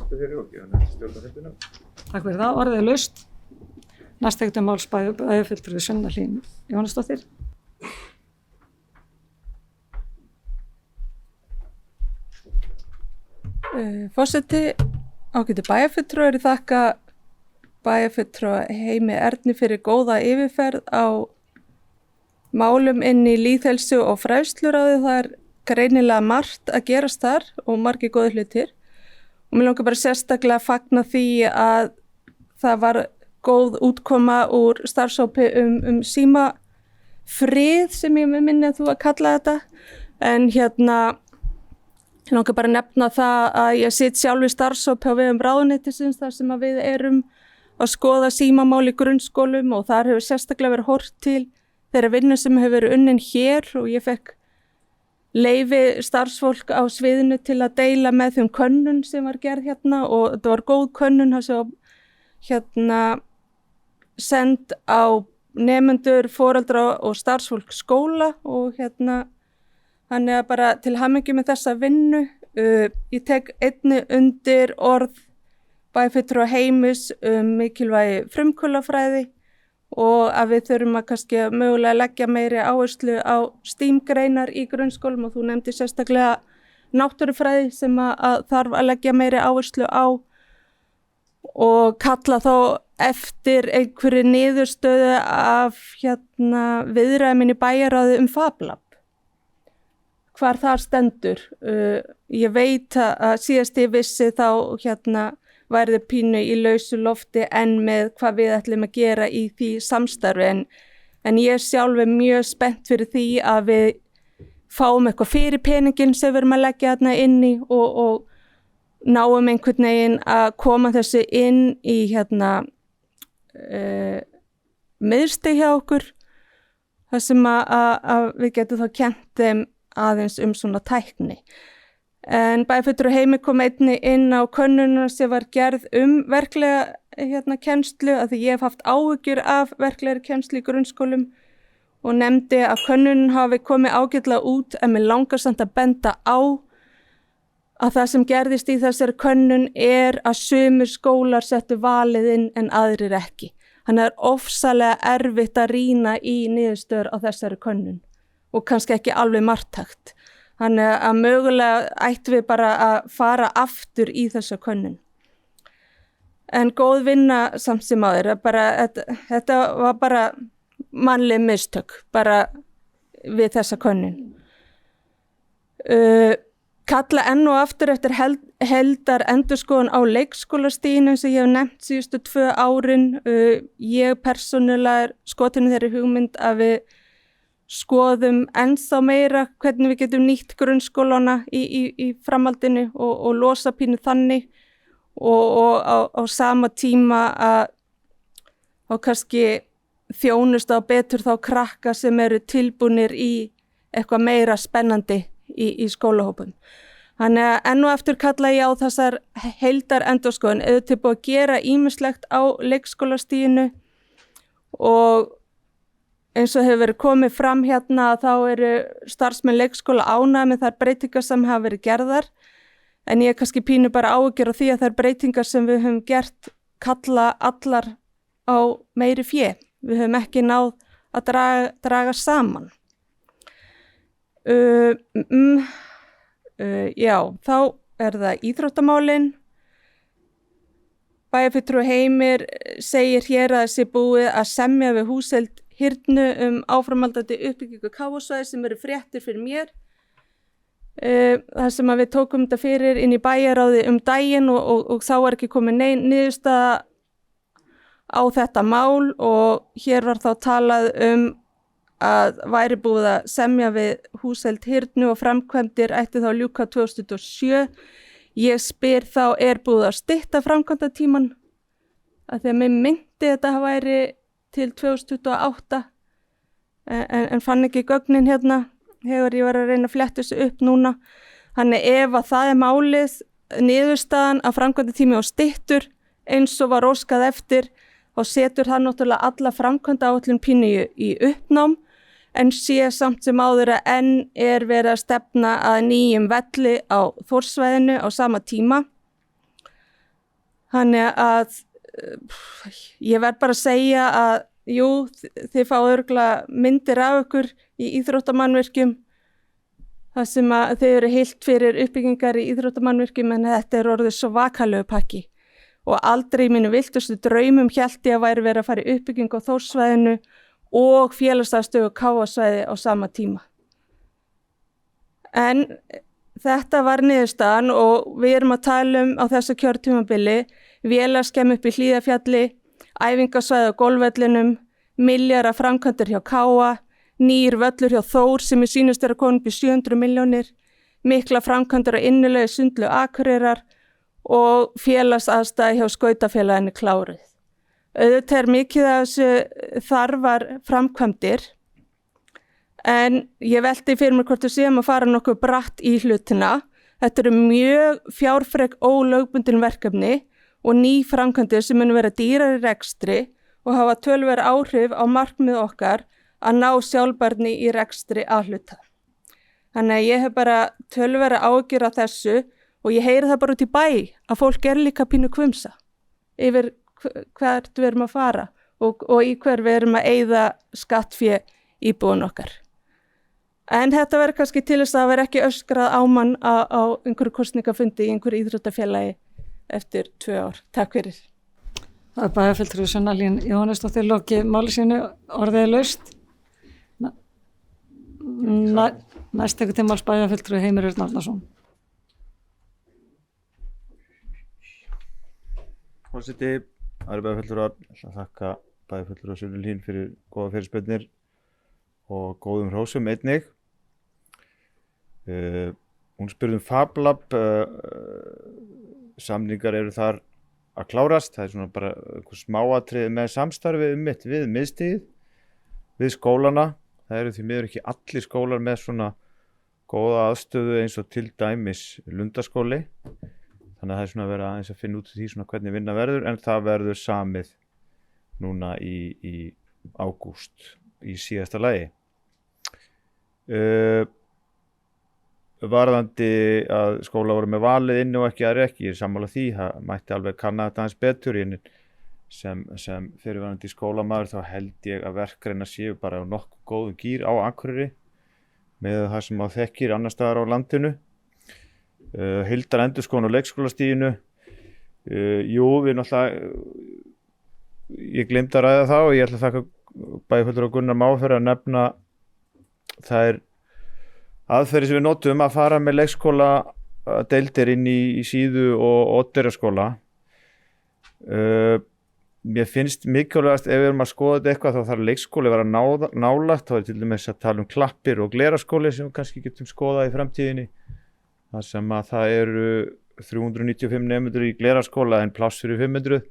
fyrir og gefa næstu stjórnarfundina. Takk fyrir það, orðið laust. Næstegtum máls bæjarfulltrúi Sunna Hlín Jónasdóttir. Forseti, ágætu bæjarfulltrúar, ég þakka bæjarfulltrúa Heimi Erni fyrir góða yfirferð á málum inn í lýðheilsu og fræðsluráði. Það greinilega margt að gerast þar og margir góðir hlutir og mér langar bara sérstaklega að fagna því að það var góð útkoma úr starfshópi símafrið sem ég minni að þú að kalla þetta en ég langar bara að nefna það að ég sitt sjálf í starfshópi á vegum ráðuneytisins þar sem að við erum að skoða símamál í grunnskólum og þar hefur sérstaklega verið horft til þeirra vinnu sem hefur verið unnin hér og ég fekk leyfi starfsfólk á sviðinu til að deila með þeim könnun sem var gerð og þetta var góð könnun sem var send á nemendur, foreldra og starfsfólk skóla og þannig að bara til hamingju með þessa vinnu. Ég tek einnig undir orð bæjarfulltrúa Heimis mikilvægi frumkvöðlafræði og að við þurfum að kannski mögulega leggja meiri áherslu á STEAM-greinar í grunnskólum og þú nefndir sérstaklega náttúrufræði sem að þarf að leggja meiri áherslu á og kalla þá eftir einhverju niðurstöðu af viðræðum í bæjarráði FabLab. Hvar það stendur. Ég veit að síðast ég vissi þá værið pínu í lausu lofti en með hvað við ætlum að gera í því samstarfi en ég sjálf mjög spennt fyrir því að við fáum eitthvað fyrir peningin sem við erum að leggja þarna inn í og náum einhvern veginn að koma þessu inn í miðstig hjá okkur þar sem að við getum þá kennt þeim aðeins svona tækni. En bæjarfulltrúi Heimi kom einnig inn á könnunina sem var gerð verklega kennslu af því ég hef haft áhyggjur af verklegri kennslu í grunnskólum og nefndi að könnunin hafi komið ágætlega út en mig langar samt að benda á að það sem gerðist í þessari könnun að sumir skólar settu valið inn en aðrir ekki. Þannig að ofsalega erfitt að rýna í niðurstöður á þessari könnun og kannski ekki alveg marktækt. Þannig að mögulega ættum við bara að fara aftur í þessa könnun. En góð vinna samt sem áður. Þetta var bara mannleg mistök bara við þessa könnun. Kalla enn og aftur eftir heldar endurskoðun á leikskólastiginu sem ég hef nefnt síðustu 2 árin. Ég persónulega skotinu þeirri hugmynd að við skoðum ennþá meira hvernig við getum nýtt grunnskólana í framhaldinu og losa pínu þannig og á sama tíma að kannski þjónusta á betur þá krakka sem eru tilbúnir í eitthvað meira spennandi í skólahópum. Þannig að enn og aftur kalla ég á þessar heildar endurskoðun auðvitað búið að gera ýmislegt á leikskólastiginu og eins og hefur verið komið fram þá eru starfsmenn leikskóla ánægðir með þær breytingar sem hafa verið gerðar en ég kannski pínu bara áhyggjur á því að þær breytingar sem við höfum gert kalla allar á meiri fé. Við höfum ekki náð að draga saman. Já, þá það íþróttamálin. Bæjarfulltrúi Heimir segir hér að þessi búið að semja við Húsheild Hyrnu áframhaldandi uppbyggingu KF-svæðis sem eru fréttir fyrir mér. Það sem að við tókum þetta fyrir inn í bæjarráði daginn og þá var ekki komið niðurstaða á þetta mál og hér var þá talað að væri búið að semja við Húsheild Hyrnu og framkvæmdir ætti þá ljúka 2007. Ég spyr þá búið að stytta framkvæmdatíman að því að mig myndi þetta væri til 2028 en fann ekki gögnin þegar ég var að reyna að fletta þessu upp núna. Þannig ef að það málið niðurstaðan að framkvæmdatími og styttur eins og var óskað eftir þá setur það náttúrulega alla framkvæmdaáætlun pínu í uppnám en sé samt sem áður að enn verið að stefna að nýjum velli á Þórssvæðinu á sama tíma. Þannig að ég verð bara að segja að jú, þið fá örugglega myndir af ykkur í íþróttamannvirkjum þar sem að þið eru heilt fyrir uppbyggingar í íþróttamannvirkjum en þetta orðið svo vakalegu pakki og aldrei í mínu viltustu draumum hélt ég að væri verið að fara í uppbyggingu á Þórssvæðinu og félagsstafstöðu KF-svæði á sama tíma. En þetta var niðurstaðan og við erum að tala á þessu kjörtímabili vélarskemm upp í Hlíðarfjalli, æfingasvæði á golfvellinum, milljarða framkvæmdir hjá KA, nýr völlur hjá Þór sem sýnist að koma upp í 700 milljónir, mikla framkvæmdir á innilegu Sundlu Akureyrar og félagsaðstæði hjá skautafélaginu kláruð. Auðvitað mikið af þessu þarfar framkvæmdir en ég velti fyrir mér hvort við séum að fara nokkuð bratt í hlutina. Þetta eru mjög fjárfrek ólögbundin verkefni og ný framkvæmdir sem munu vera dýrar í rekstri og hafa töluvert áhrif á markmið okkar að ná sjálfbærni í rekstri A-hluta. Þannig að ég hef bara töluvert áhyggjur af þessu og ég heyri það bara út í bæ að fólk líka pínu hvumsa yfir hvert við erum að fara og í hver við erum að eyða skattfé íbúin okkar. En þetta verður kannski til þess að vera ekki öskrað á mann á einhverju kosningafundi í einhverju íþróttafélagi eftir 2 ár. Takk fyrir. Það er bæjarfulltrúi Sunnalín Jóhannesdóttir lokið máli sínu orðið laust. Næst tekur til máls bæjarfulltrúi Heimir Örn Árnason. Forseti, aðri bæjarfulltrúar, að þakka bæjarfulltrúi Sunnalín fyrir góða fyrirspurnir og góðum hrósum einnig. Hún spurði Fab Lab, samningar eru þar að klárast, það er svona bara einhver smáatriði með samstarfið við miðstigið, við skólana. Það eru því miður ekki allir skólar með svona góða aðstöðu eins og til dæmis Lundaskóli. Þannig að það er svona verið aðeins að finna út því svona hvernig vinna verður, en það verður samið núna í ágúst í síðasta lagi. Varðandi að skóla voru með valið inni og ekki aðri ekki, ég er sammála því, það mætti alveg kanna þetta aðeins betur. Sem fyrirverandi skólamaður þá held ég að verkgreinar séu bara á nokkuð góðum gír á Akureyri með það sem á þekkir annars staðar á landinu. Heildarendurskoðun á leikskólastiginu, við náttúrulega, ég gleymdi að ræða það og ég ætla að þakka bæjarfulltrúa Gunnar Má fyrir að nefna þær aðferðir sem við notum að fara með leikskóla deildir inn í Síðu og Oddeyrarskóla. Mér finnst mikilvægast ef við erum að skoða þetta eitthvað þá þarf leikskóli að vera nálægt, þá er til dæmis að tala Klappir og Gleraskóli sem við kannski getum skoðað í framtíðinni. Það sem að það eru 395 nemendur í Gleraskóla en pláss fyrir 500.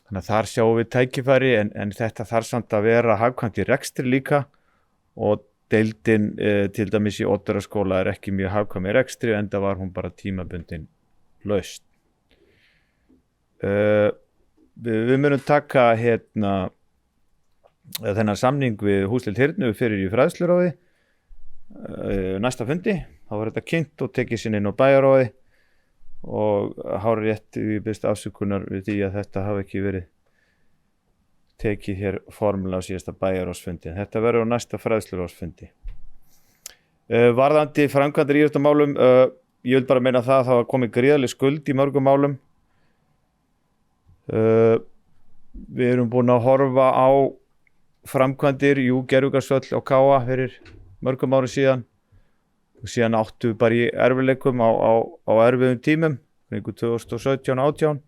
Þannig að þar sjáum við tækifæri en þetta þarf samt að vera hagkvæmt í rekstri líka og deildin til dæmis í Oddeyrarskóla er ekki mjög hagkvæm í rekstri enda var hún bara tímabundin lausn. Við munum taka þennan samning við Húsdeild Hyrnu fyrir í fræðsluráði næsta fundi. Þá var þetta kynnt og tekið sinni inn á bæjarráði og hárrétt við biðst afsökunar við því að þetta hafi ekki verið tekið hér formulega á síðasta bæjarráðsfundi. Þetta verður á næsta fræðsluráðsfundi. Varðandi framkvæmdir í íþróttamálum, ég vil bara meina það að það var komið gríðarleg skuld í mörgum málum. Við erum búin að horfa á framkvæmdir, Gerðugarðsvöll og Káa fyrir mörgum árum síðan. Og síðan áttu við bara í erfiðleikum á erfiðum tímum, kringu 2017-18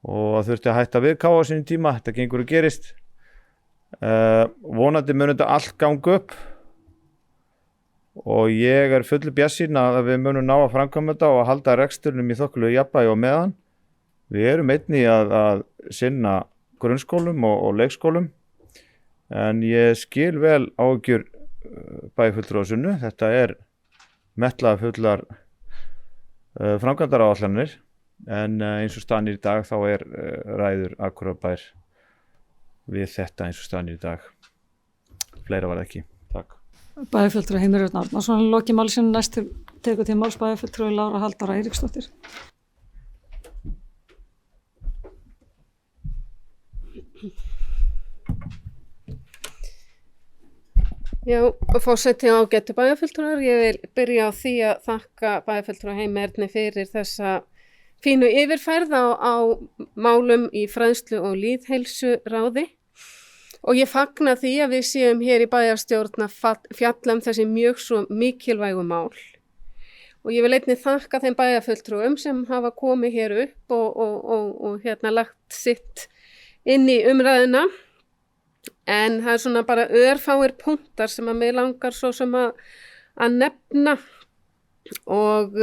og það þurfti að hætta við Káa á sínum tíma, þetta gengur og gerist. Vonandi mun þetta allt ganga upp og ég er fullur bjartsýn að við munum ná að framkvæma þetta og að halda reksturnum í þokkalegu jafnvægi á meðan. Við erum einnig að sinna grunnskólum og leikskólum en ég skil vel áhyggjur bæjarfulltrúa Sunnu. Þetta er metnaðarfullar framkvæmdaráætlanir en eins og staðan í dag þá ræður Akureyrarbær við þetta eins og staðan í dag. Fleira var það ekki. Takk. Bæjarfulltrúi Heimir Örn Árnason lokið máli sínu, næst tekur til máls bæjarfulltrúi Lára Halldóra Eiríksdóttir. Já, forseti ágætu bæjarfulltrúar, ég vil byrja á því að þakka bæjarfulltrúa Heimi Erni fyrir þessa fínu yfirferð á málum í fræðslu og lýðheilsuráði og ég fagna því að við séum hér í bæjarstjórn að fjalla þessi mjög svo mikilvægu mál og ég vil einnig þakka þeim bæjarfulltrúum sem hafa komið hér upp og lagt sitt inn í umræðuna. En það er svona bara örfáir punktar sem að mig langar svo sem að nefna og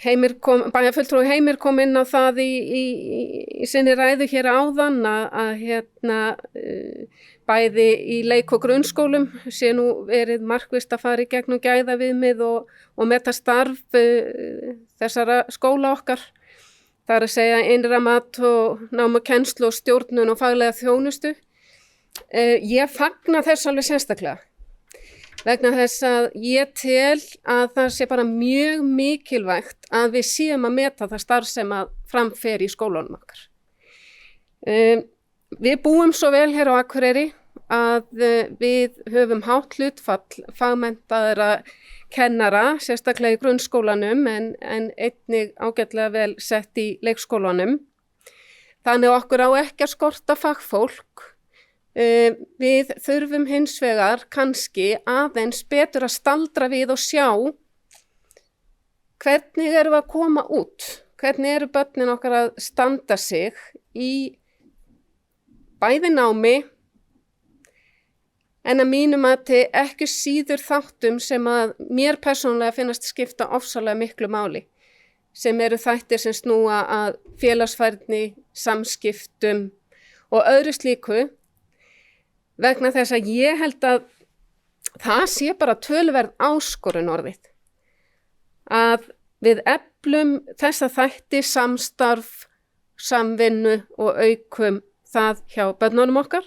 bæjarfulltrúi Heimir kom inn á það í sinni ræðu hér áðan að bæði í leik- og grunnskólum sé nú verið markvisst að fara í gegnum gæðaviðmið og meta starf þessara skóla okkar Það er að segja innra mat og náma kennslu og stjórnun og faglega þjónustu. Ég fagna þess alveg sérstaklega vegna þess að ég tel að það sé bara mjög mikilvægt að við séum að meta það starf sem að framfer í skólunum okkar. Við búum svo vel hér á Akureyri að við höfum hátt hlutfall fagmenntaðra kennara, sérstaklega í grunnskólanum en einnig ágætlega vel sett í leikskólanum. Þannig okkur á ekki að skorta fagfólk. Við þurfum hins vegar kannski aðeins betur að staldra við og sjá hvernig erum við að koma út, hvernig eru börnin okkar að standa sig í bæði námi en að mínu mati ekki síður þáttum sem að mér persónulega finnast skipta ofsalega miklu máli, sem eru þættir sem snúa að félagsfærni, samskiptum og öðru slíku, vegna þess að ég held að það sé bara töluverð áskorun orðið. Að við eflum þessa þætti samstarf, samvinnu og aukum það hjá börnunum okkar.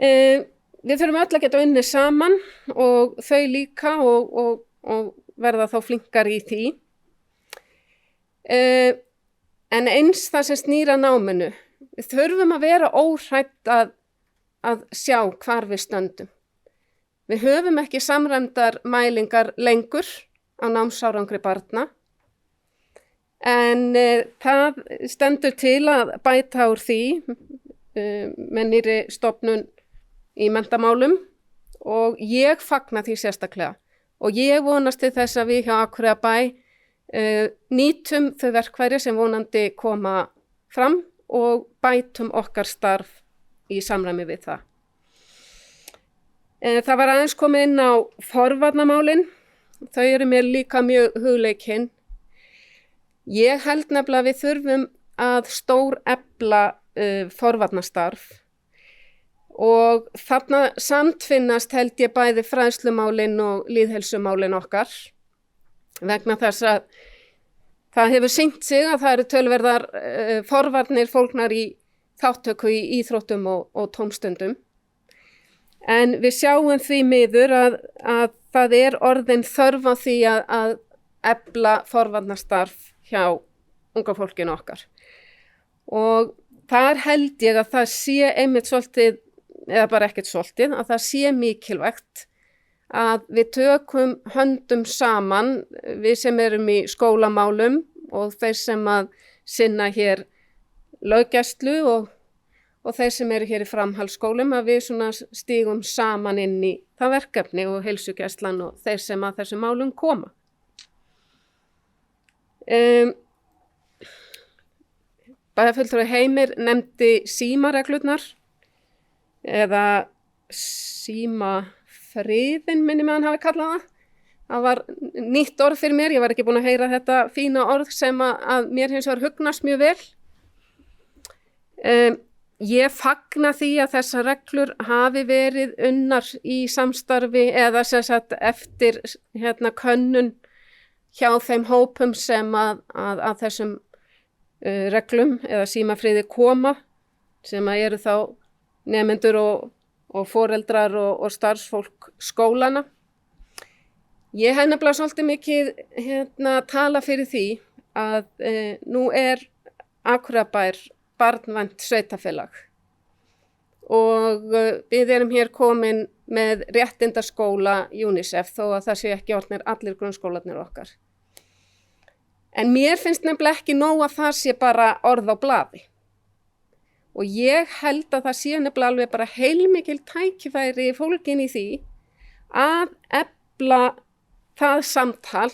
Við þurfum öll að geta unnið saman og þau líka og verða þá flinkar í því. En eins það sem snýr að náminu, við þurfum að vera óhrædd að sjá hvar við stöndum. Við höfum ekki samræmdar mælingar lengur á námsárangri barna, en það stendur til að bæta úr því með nýrri stofnun í menntamálum og ég fagna því sérstaklega og ég vonast til þess að við hjá Akureyrarbæ nýtum þau verkfæri sem vonandi koma fram og bætum okkar starf í samræmi við það. Það var aðeins komið inn á forvarnamálin. Þau eru mér líka mjög hugleikinn. Ég held nefnilega að við þurfum að stórefla forvarnastarf og þarna samtvinnast held ég bæði fræðslumálin og lýðheilsumálin okkar vegna þess að það hefur sýnt sig að það eru töluverðar forvarnir fólgnar í þáttöku í íþróttum og tómstundum. En við sjáum því miður að það er orðin þörf á því að efla forvarnastarf hjá unga fólkinu okkar. Og þar held ég að það sé einmitt svolítið, eða bara ekkert svolítið, að það sé mikilvægt að við tökum höndum saman, við sem erum í skólamálum og þeir sem að sinna hér löggæslu og þeir sem eru hér í framhaldsskólum, að við svona stígum saman inn í það verkefni og heilsugæslan og þeir sem að þessum málum koma. Bæjarfulltrúi Heimir nefndi símareglurnar eða símafriðin minni með hann hafi kallað það. Það var nýtt orð fyrir mér, ég var ekki búin að heyra þetta fína orð sem að mér hins vegar hugnast mjög vel. Ég fagna því að þessar reglur hafi verið unnar í samstarfi eða sem sagt eftir könnun hjá þeim hópum sem að þessum reglum eða símafriði koma, sem að eru þá nemendur og foreldrar og starfsfólk skólana. Ég hef nefnilega svolítið mikið tala fyrir því að nú er Akureyrarbær barnvænt sveitafélag og við erum hér komin með réttindaskóla UNICEF þó að það sé ekki orðnir allir grunnskólarnir okkar. En mér finnst nefnilega ekki nóg að það sé bara orð á blaði. Og ég held að það sé nefnilega alveg bara heilmikil tækifæri fólgin í því að efla það samtal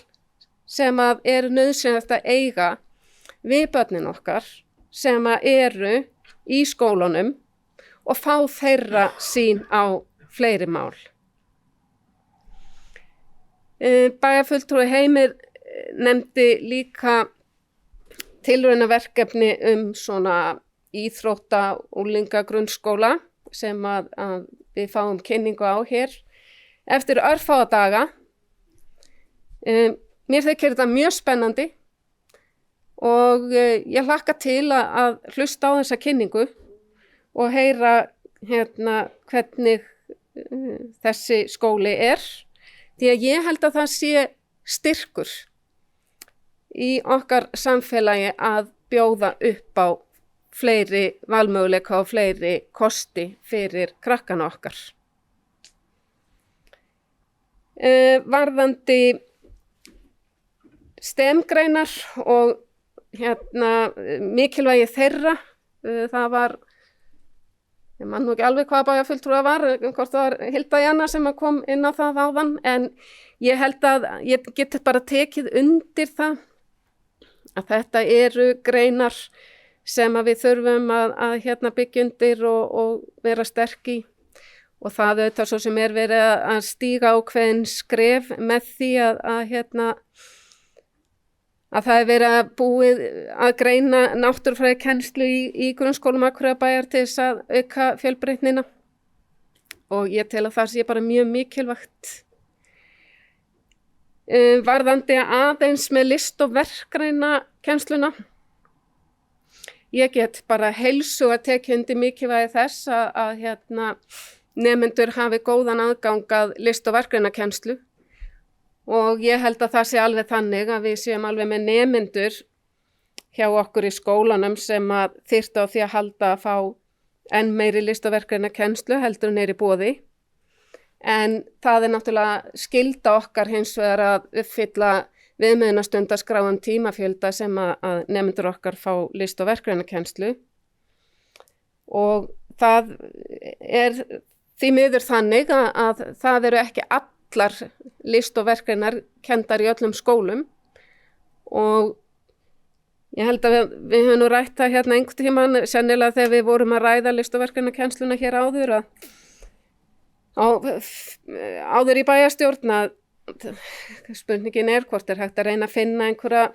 sem að er nauðsynlegt að eiga við börnin okkar sem að eru í skólunum og fá þeirra sín á fleiri mál. Bæjarfulltrúi Heimir nefndi líka tilraunaverkefni svona íþrótta unglinga grunnskóla sem að við fáum kynningu á hér eftir örfáa daga. Mér þykir þetta mjög spennandi og ég hlakka til að hlusta á þessa kynningu og heyra hvernig þessi skóli er, því að ég held að það sé styrkur í okkar samfélagi að bjóða upp á fleiri valmöguleika og fleiri kosti fyrir krakkana okkar. Varðandi STEM-greinar og mikilvægi þeirra, það var, ég man nú ekki alveg hvaða bæjarfulltrúa var, hvort það var Hilda Jana sem kom inn á það áðan, en ég held að ég geti bara tekið undir það að þetta eru greinar sem að við þurfum að byggja undir og vera sterk í. Og það auðvitað svo sem verið að stíga ákveðin skref með því að það verið að búið að greina náttúrufræðikennslu í grunnskólum Akureyrarbæjar til þess að auka fjölbreytnina. Og ég tel að það sé bara mjög mikilvægt. Varðandi aðeins með list- og verkræna kennsluna. Ég get bara heilsu að tekja undir mikilvægi þess að nemendur hafi góðan aðgang að list- og verkgreinakennslu og ég held að það sé alveg þannig að við séum alveg með nemendur hjá okkur í skólanum sem að þyrftu á því að halda að fá enn meiri list- og verkgreinakennslu heldur en er í boði. En það er náttúrulega skylda okkar hins vegar að uppfylla viðmiðunarstundaskrá tímafjölda sem að nemendur okkar fá list- og verkgreinakennslu og það er því miður þannig að það eru ekki allar list- og verkgreinar kenndar í öllum skólum og ég held að við höfum nú rætt það einhvern tímann, sennilega þegar við vorum að ræða list- og verkgreinakennsluna hér áður áður í bæjarstjórn að spurningin er hvort er hægt að reyna að finna einhverja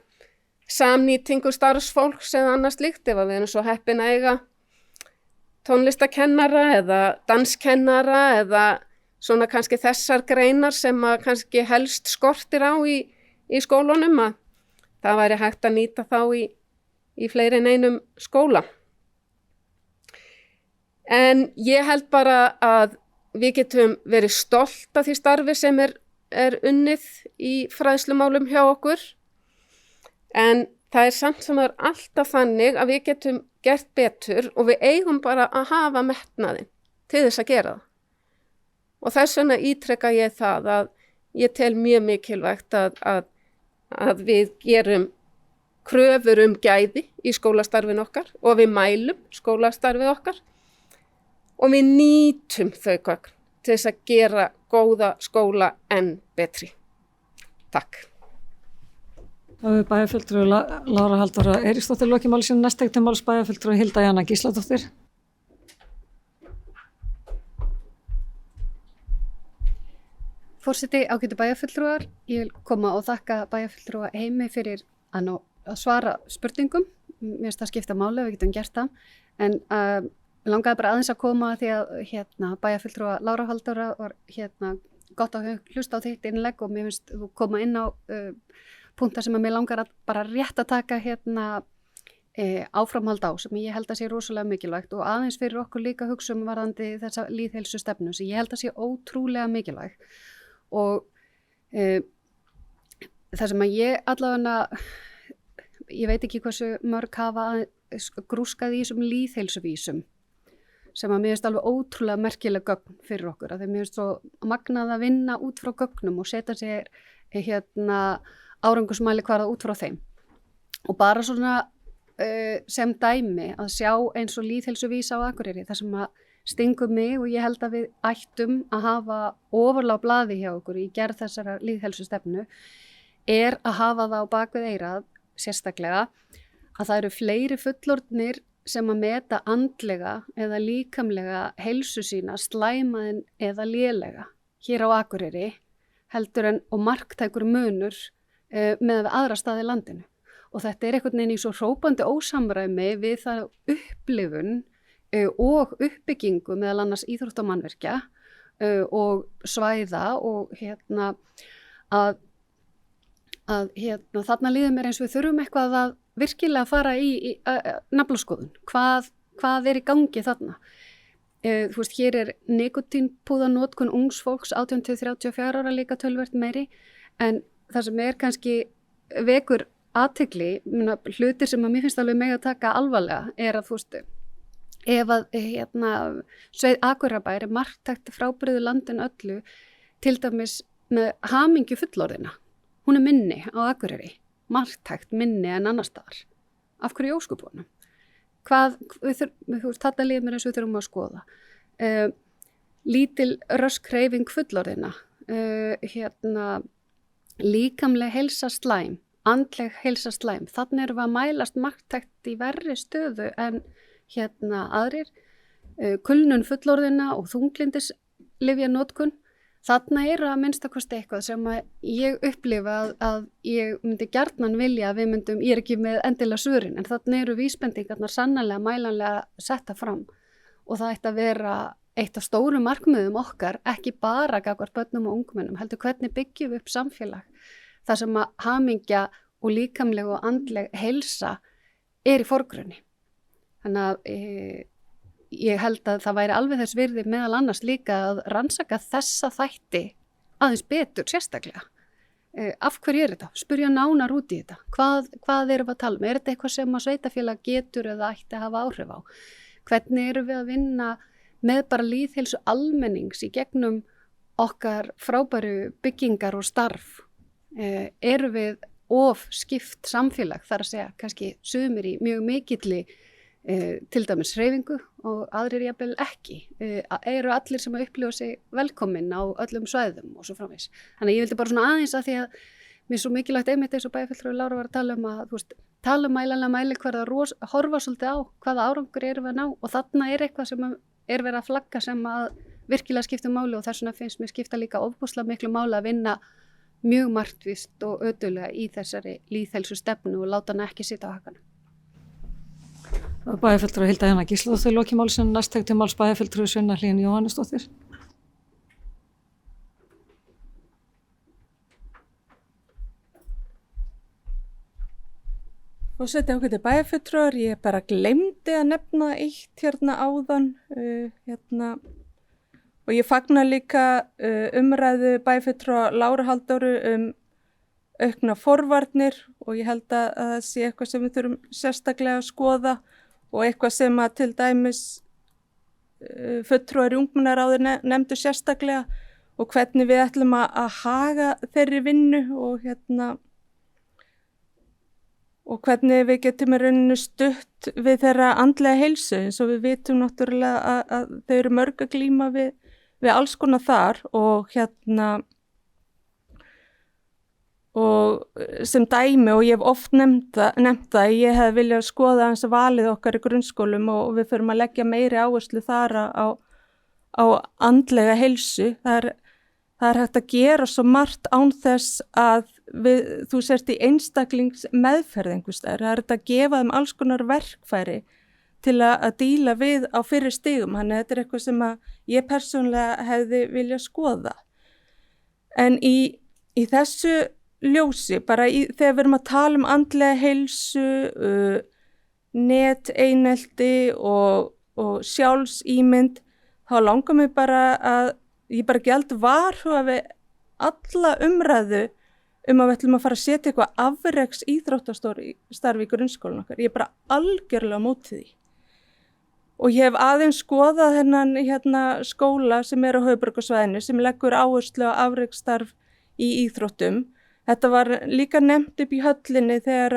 samnýtingu starfsfólks eða annars slíkt ef við erum svo heppin að eiga tónlistakennara eða danskennara eða svona kannski þessar greinar sem að kannski helst skortir á í skólunum að það væri hægt að nýta þá í fleiri en einum skóla. En ég held bara að við getum verið stolt af því starfi sem er unnið í fræðslumálum hjá okkur en það er samt sem er alltaf þannig að við getum gert betur og við eigum bara að hafa metnaðinn til þess að gera það. Og þess vegna ítreka ég það að ég tel mjög mikilvægt að við gerum kröfur gæði í skólastarfinu okkar og við mælum skólastarfið okkar og við nýtum þau gögn til þess að gera góða skóla enn betri. Takk. Það er bæjarfulltrúi Lára Halldóra Eiríksdóttir lokið máli sínu, næst til máls bæjarfulltrúi Hilda Jana Gísladóttir. Forseti, ágætu bæjarfulltrúar, ég vil koma og þakka bæjarfulltrúa Heimi fyrir að svara spurningum. Mér finnst það skipta máli, við getum gert það. En langaði bara aðeins að koma því að bæjarfulltrúa Lára Halldóra var gott að hlusta á þitt innlegg og mér finnst þú koma inn á punktar sem að mér langar að bara rétt að taka áframhald á sem ég held að sé rosalega mikilvægt og aðeins fyrir okkur líka hugsa varðandi þessa lýðheilsustefnu sem ég held að sé ótrúlega mikilvæg og það sem að ég allavega, ég veit ekki hversu mörg hafa grúskað í þessum lýðheilsuvísum sem að mér finnst alveg ótrúlega merkileg gögn fyrir okkur að þeim mér finnst svo magnað að vinna út frá gögnum og setja sér árangusmæli hvarða út frá þeim og bara svona sem dæmi að sjá eins og lýðheilsuvísa á Akureyri þar sem að stingum mig og ég held að við ættum að hafa ofarlega á blaði hjá okkur í gerð þessara lýðheilsustefnu er að hafa það á bakvið eyrað sérstaklega að það eru fleiri fullorðnir sem að meta andlega eða líkamlega heilsu sína slæmaðin eða lélega hér á Akureyri heldur en og marktækur munur með aðra staði í landinu. Og þetta er einhvern veginn í svo hrópandi ósamræmi við það upplifun og uppbyggingu meðal annars íþróttamannvirkja og svæða og að þarna líður mér eins og við þurfum eitthvað virkilega fara í naflaskoðun. Hvað í gangi þarna? Þú veist, hér nikotínpúðanotkun ungs fólks 18-34 ára líka töluvert meiri, en það sem kannski vekur athygli, hlutir sem að mér finnst alveg mega að taka alvarlega að þú veist, ef að Sveið Akureyrarbær marktækt frábrugðið landinu öllu, til dæmis með hamingju fullorðina. Hún minni á Akureyri, marktækt minni en annars staðar. Af hverju í ósköpunum? Þetta líður mér eins og við þurfum að skoða. Lítil rösk hreyfing fullorðina, líkamleg heilsa slæm, andleg heilsa slæm. Þannig erum við að mælast marktækt í verri stöðu en aðrir. Kulnun fullorðina og þunglyndislyfjanotkun. Þarna að minnstakosti eitthvað sem að ég upplifa að ég myndi gjarnan vilja að við myndum, ég ekki með endilega svörin, en þarna eru vísbendingarnar sannarlega mælanlega setta fram og það ætti að vera eitt af stóru markmiðum okkar, ekki bara gagnvart börnum og ungmennum, heldur hvernig byggjum við upp samfélag þar sem að hamingja og líkamleg og andleg heilsa í forgrunni. Þannig að ég held að það væri alveg þess virði meðal annars líka að rannsaka þessa þætti aðeins betur sérstaklega. Af hverju þetta? Spurja nánar út í þetta. Hvað erum við að tala um? Þetta eitthvað sem að sveitarfélag getur eða ætti að hafa áhrif á? Hvernig erum við að vinna með bara lýðheilsu almennings í gegnum okkar frábæru byggingar og starf? Erum við of skipt samfélag, þar að segja kannski sumir í mjög mikilli til dæmis hreyfingu og aðrir jafnvel ekki. Eru allir sem að upplifa sig velkomin á öllum svæðum og svo framvegis. Þannig að ég vildi bara svona aðeins að því að mér er svo mikilvægt einmitt eins og bæjarfulltrúi Lára var að tala um að, þú veist, tala mælanlega mælikvarða, horfa svolítið á hvaða árangur erum við að ná og þarna eitthvað sem verið að flagga sem að virkilega skipta máli og þess vegna finnst mér skipta líka ofboðslega miklu máli að vinna mjög markvisst og ötullega í þessari lýðheilsu stefnu og láta hana ekki sitja á hakanum. Bæjarfulltrúi Hilda Jana Gísladóttir loki málsins, næst til máls bæjarfulltrúi Sunna Hlín Jóhannesdóttir. Forseti ágætu bæjarfulltrúar, ég bara gleymdi að nefna eitt áðan og ég fagna líka umræðu bæjarfulltrúa Láru Halldóru aukna forvarnir og ég held að það sé eitthvað sem við þurfum sérstaklega að skoða og eitthvað sem að til dæmis fulltrúar í ungmennaráði nefndu sérstaklega og hvernig við ætlum að haga þeirri vinnu og og hvernig við getum í rauninu stutt við þeirra andlega heilsu eins og við vitum náttúrulega að þau eru mörg að glíma við alls konar þar og og sem dæmi og ég hef oft nefnt það, ég hef viljað skoða hans valið okkar í grunnskólum og við förum að leggja meiri áherslu þar á andlega heilsu. Það er hægt að gera svo margt án þess að þú sért í einstaklingsmeðferð einhvers staðar. Það er hægt að gefa þeim alls konar verkfæri til að díla við á fyrri stigum. Þannig að þetta er eitthvað sem að ég persónulega hefði viljað skoða. En í þessu ljósi, bara þegar við erum að tala um andlega heilsu, neteinelti og sjálfsímynd, þá langar mig bara að ég bara geld varhuga við alla umræðu að við ætlum að fara að setja eitthvað afreks íþróttastarf í grunnskólan okkar. Ég er bara algjörlega á móti því. Og ég hef aðeins skoðað þennan skóla sem er á höfuðborgarsvæðinu sem leggur áherslu á afreksstarf í íþróttum. Þetta var líka nefnt upp í höllinni þegar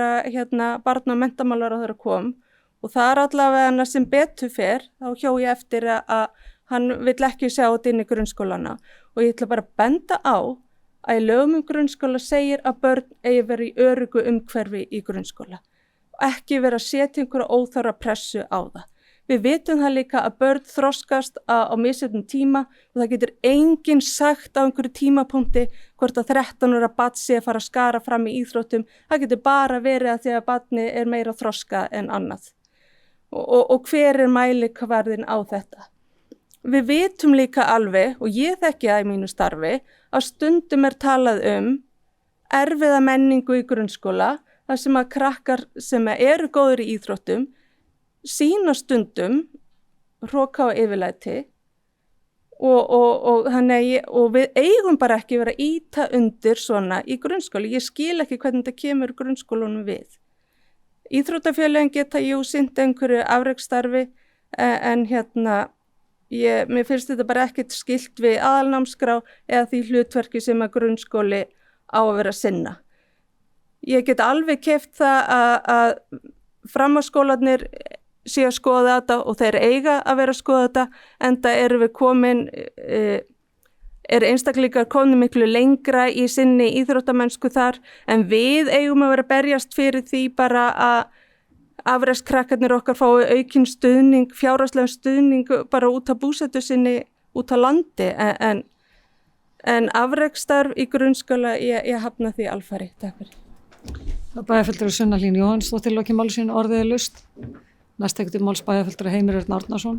barna- og menntamálaráðherra kom og það er allavega sem betur fer, þá hjó ég eftir að hann vill ekki sjá þetta inn í grunnskólana og ég ætla bara að benda á að í lögum grunnskóla segir að börn eigi verið í öruggu umhverfi í grunnskóla og ekki verið að setja einhverja óþarfa pressu á það. Við vitum það líka að börn þroskast á misjöfnum tíma og það getur enginn sagt á einhverju tímapunkti hvort að 13 ára barn sé að fara að skara fram í íþróttum. Það getur bara verið að því að barnið er meira þroska en annað. Og hver er mælikvarðinn á þetta? Við vitum líka alveg, og ég þekki það í mínu starfi, að stundum er talað erfiða menningu í grunnskóla, þar sem að krakkar sem eru góður í íþróttum sína stundum hroka og yfirlæti og við eigum bara ekki vera íta undir svona í grunnskóli. Ég skil ekki hvernig þetta kemur grunnskólunum við. Íþróttafélögin geta sinnt einhverju afreksstarfi en mér finnst þetta bara ekkert skilt við aðalnámskrá eða því hlutverki sem að grunnskóli á að vera að sinna. Ég get alveg keypt það að framhaldsskólarnir séu að skoða þetta og þeir eiga að vera að skoða þetta, enda erum við einstaklingar komin miklu lengra í sinni íþróttamennsku þar, en við eigum að vera að berjast fyrir því bara að afrekskrakkarnir okkar fái aukinn stuðning, fjárhagslegan stuðning bara út af búsetu sinni út á landi, en afreksstarf í grunnskóla, ég hafna því alfari. Takk fyrir. Bæjarfulltrúi Sunna Hlín Jóhannsdóttir lokið máli sínu, orðið er laust. Næst tekur til máls bæjarfulltrúi Heimir Örn Árnason.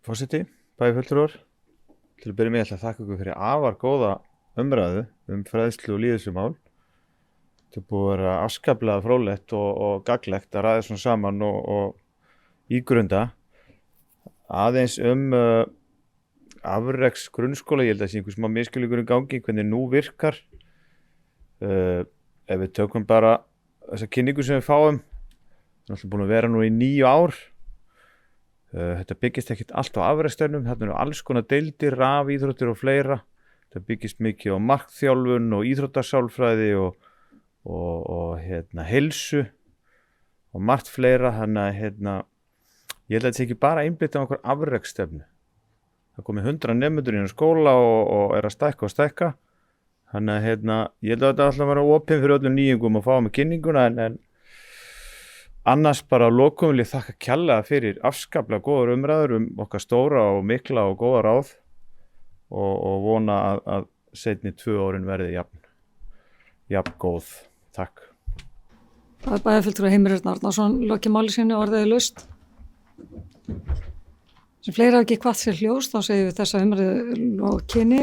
Forseti, bæjarfulltrúar, til að byrja með ætla að þakka ykkur fyrir afar góða umræðu fræðslu og lýðheilsumál. Þetta búið að vera afskaplega fróðlegt og gagnlegt að ræða svona saman og ígrunda. Aðeins afreks grunnskóla, ég held að það sé einhver smá misskilningur gangi, hvernig nú virkar. Ef við tökum bara þessa kynningu sem við fáum, það er alltaf búin að vera nú í 9 ár. Þetta byggist ekkert allt á afreksstöfnum, þarna eru alls konar deildir, rafíþróttir og fleira. Þetta byggist mikið á markþjálfun og íþróttasálfræði og heilsu og margt fleira, þannig að ég held að þetta sé ekki bara einblítt á einhver afreksstöfnu. Það komið 100 nemendur í skóla og er að stækka. Þannig að ég held að þetta alltaf vera opinn fyrir öllum nýjungum að fá með kynninguna, en annars bara að lokum vil ég þakka kærlega fyrir afskaplega góðar umræður okkar stóra og mikla og góða ráð og vona að seinni 2 árin verði jafn góð. Takk. Það er bæjarfulltrúi Heimir Örn Árnason lokið máli sínu, orðið er laust. Sem fleiri hafa ekki hvatt sér hljós, þá segjum við þessa umræðu lokinni.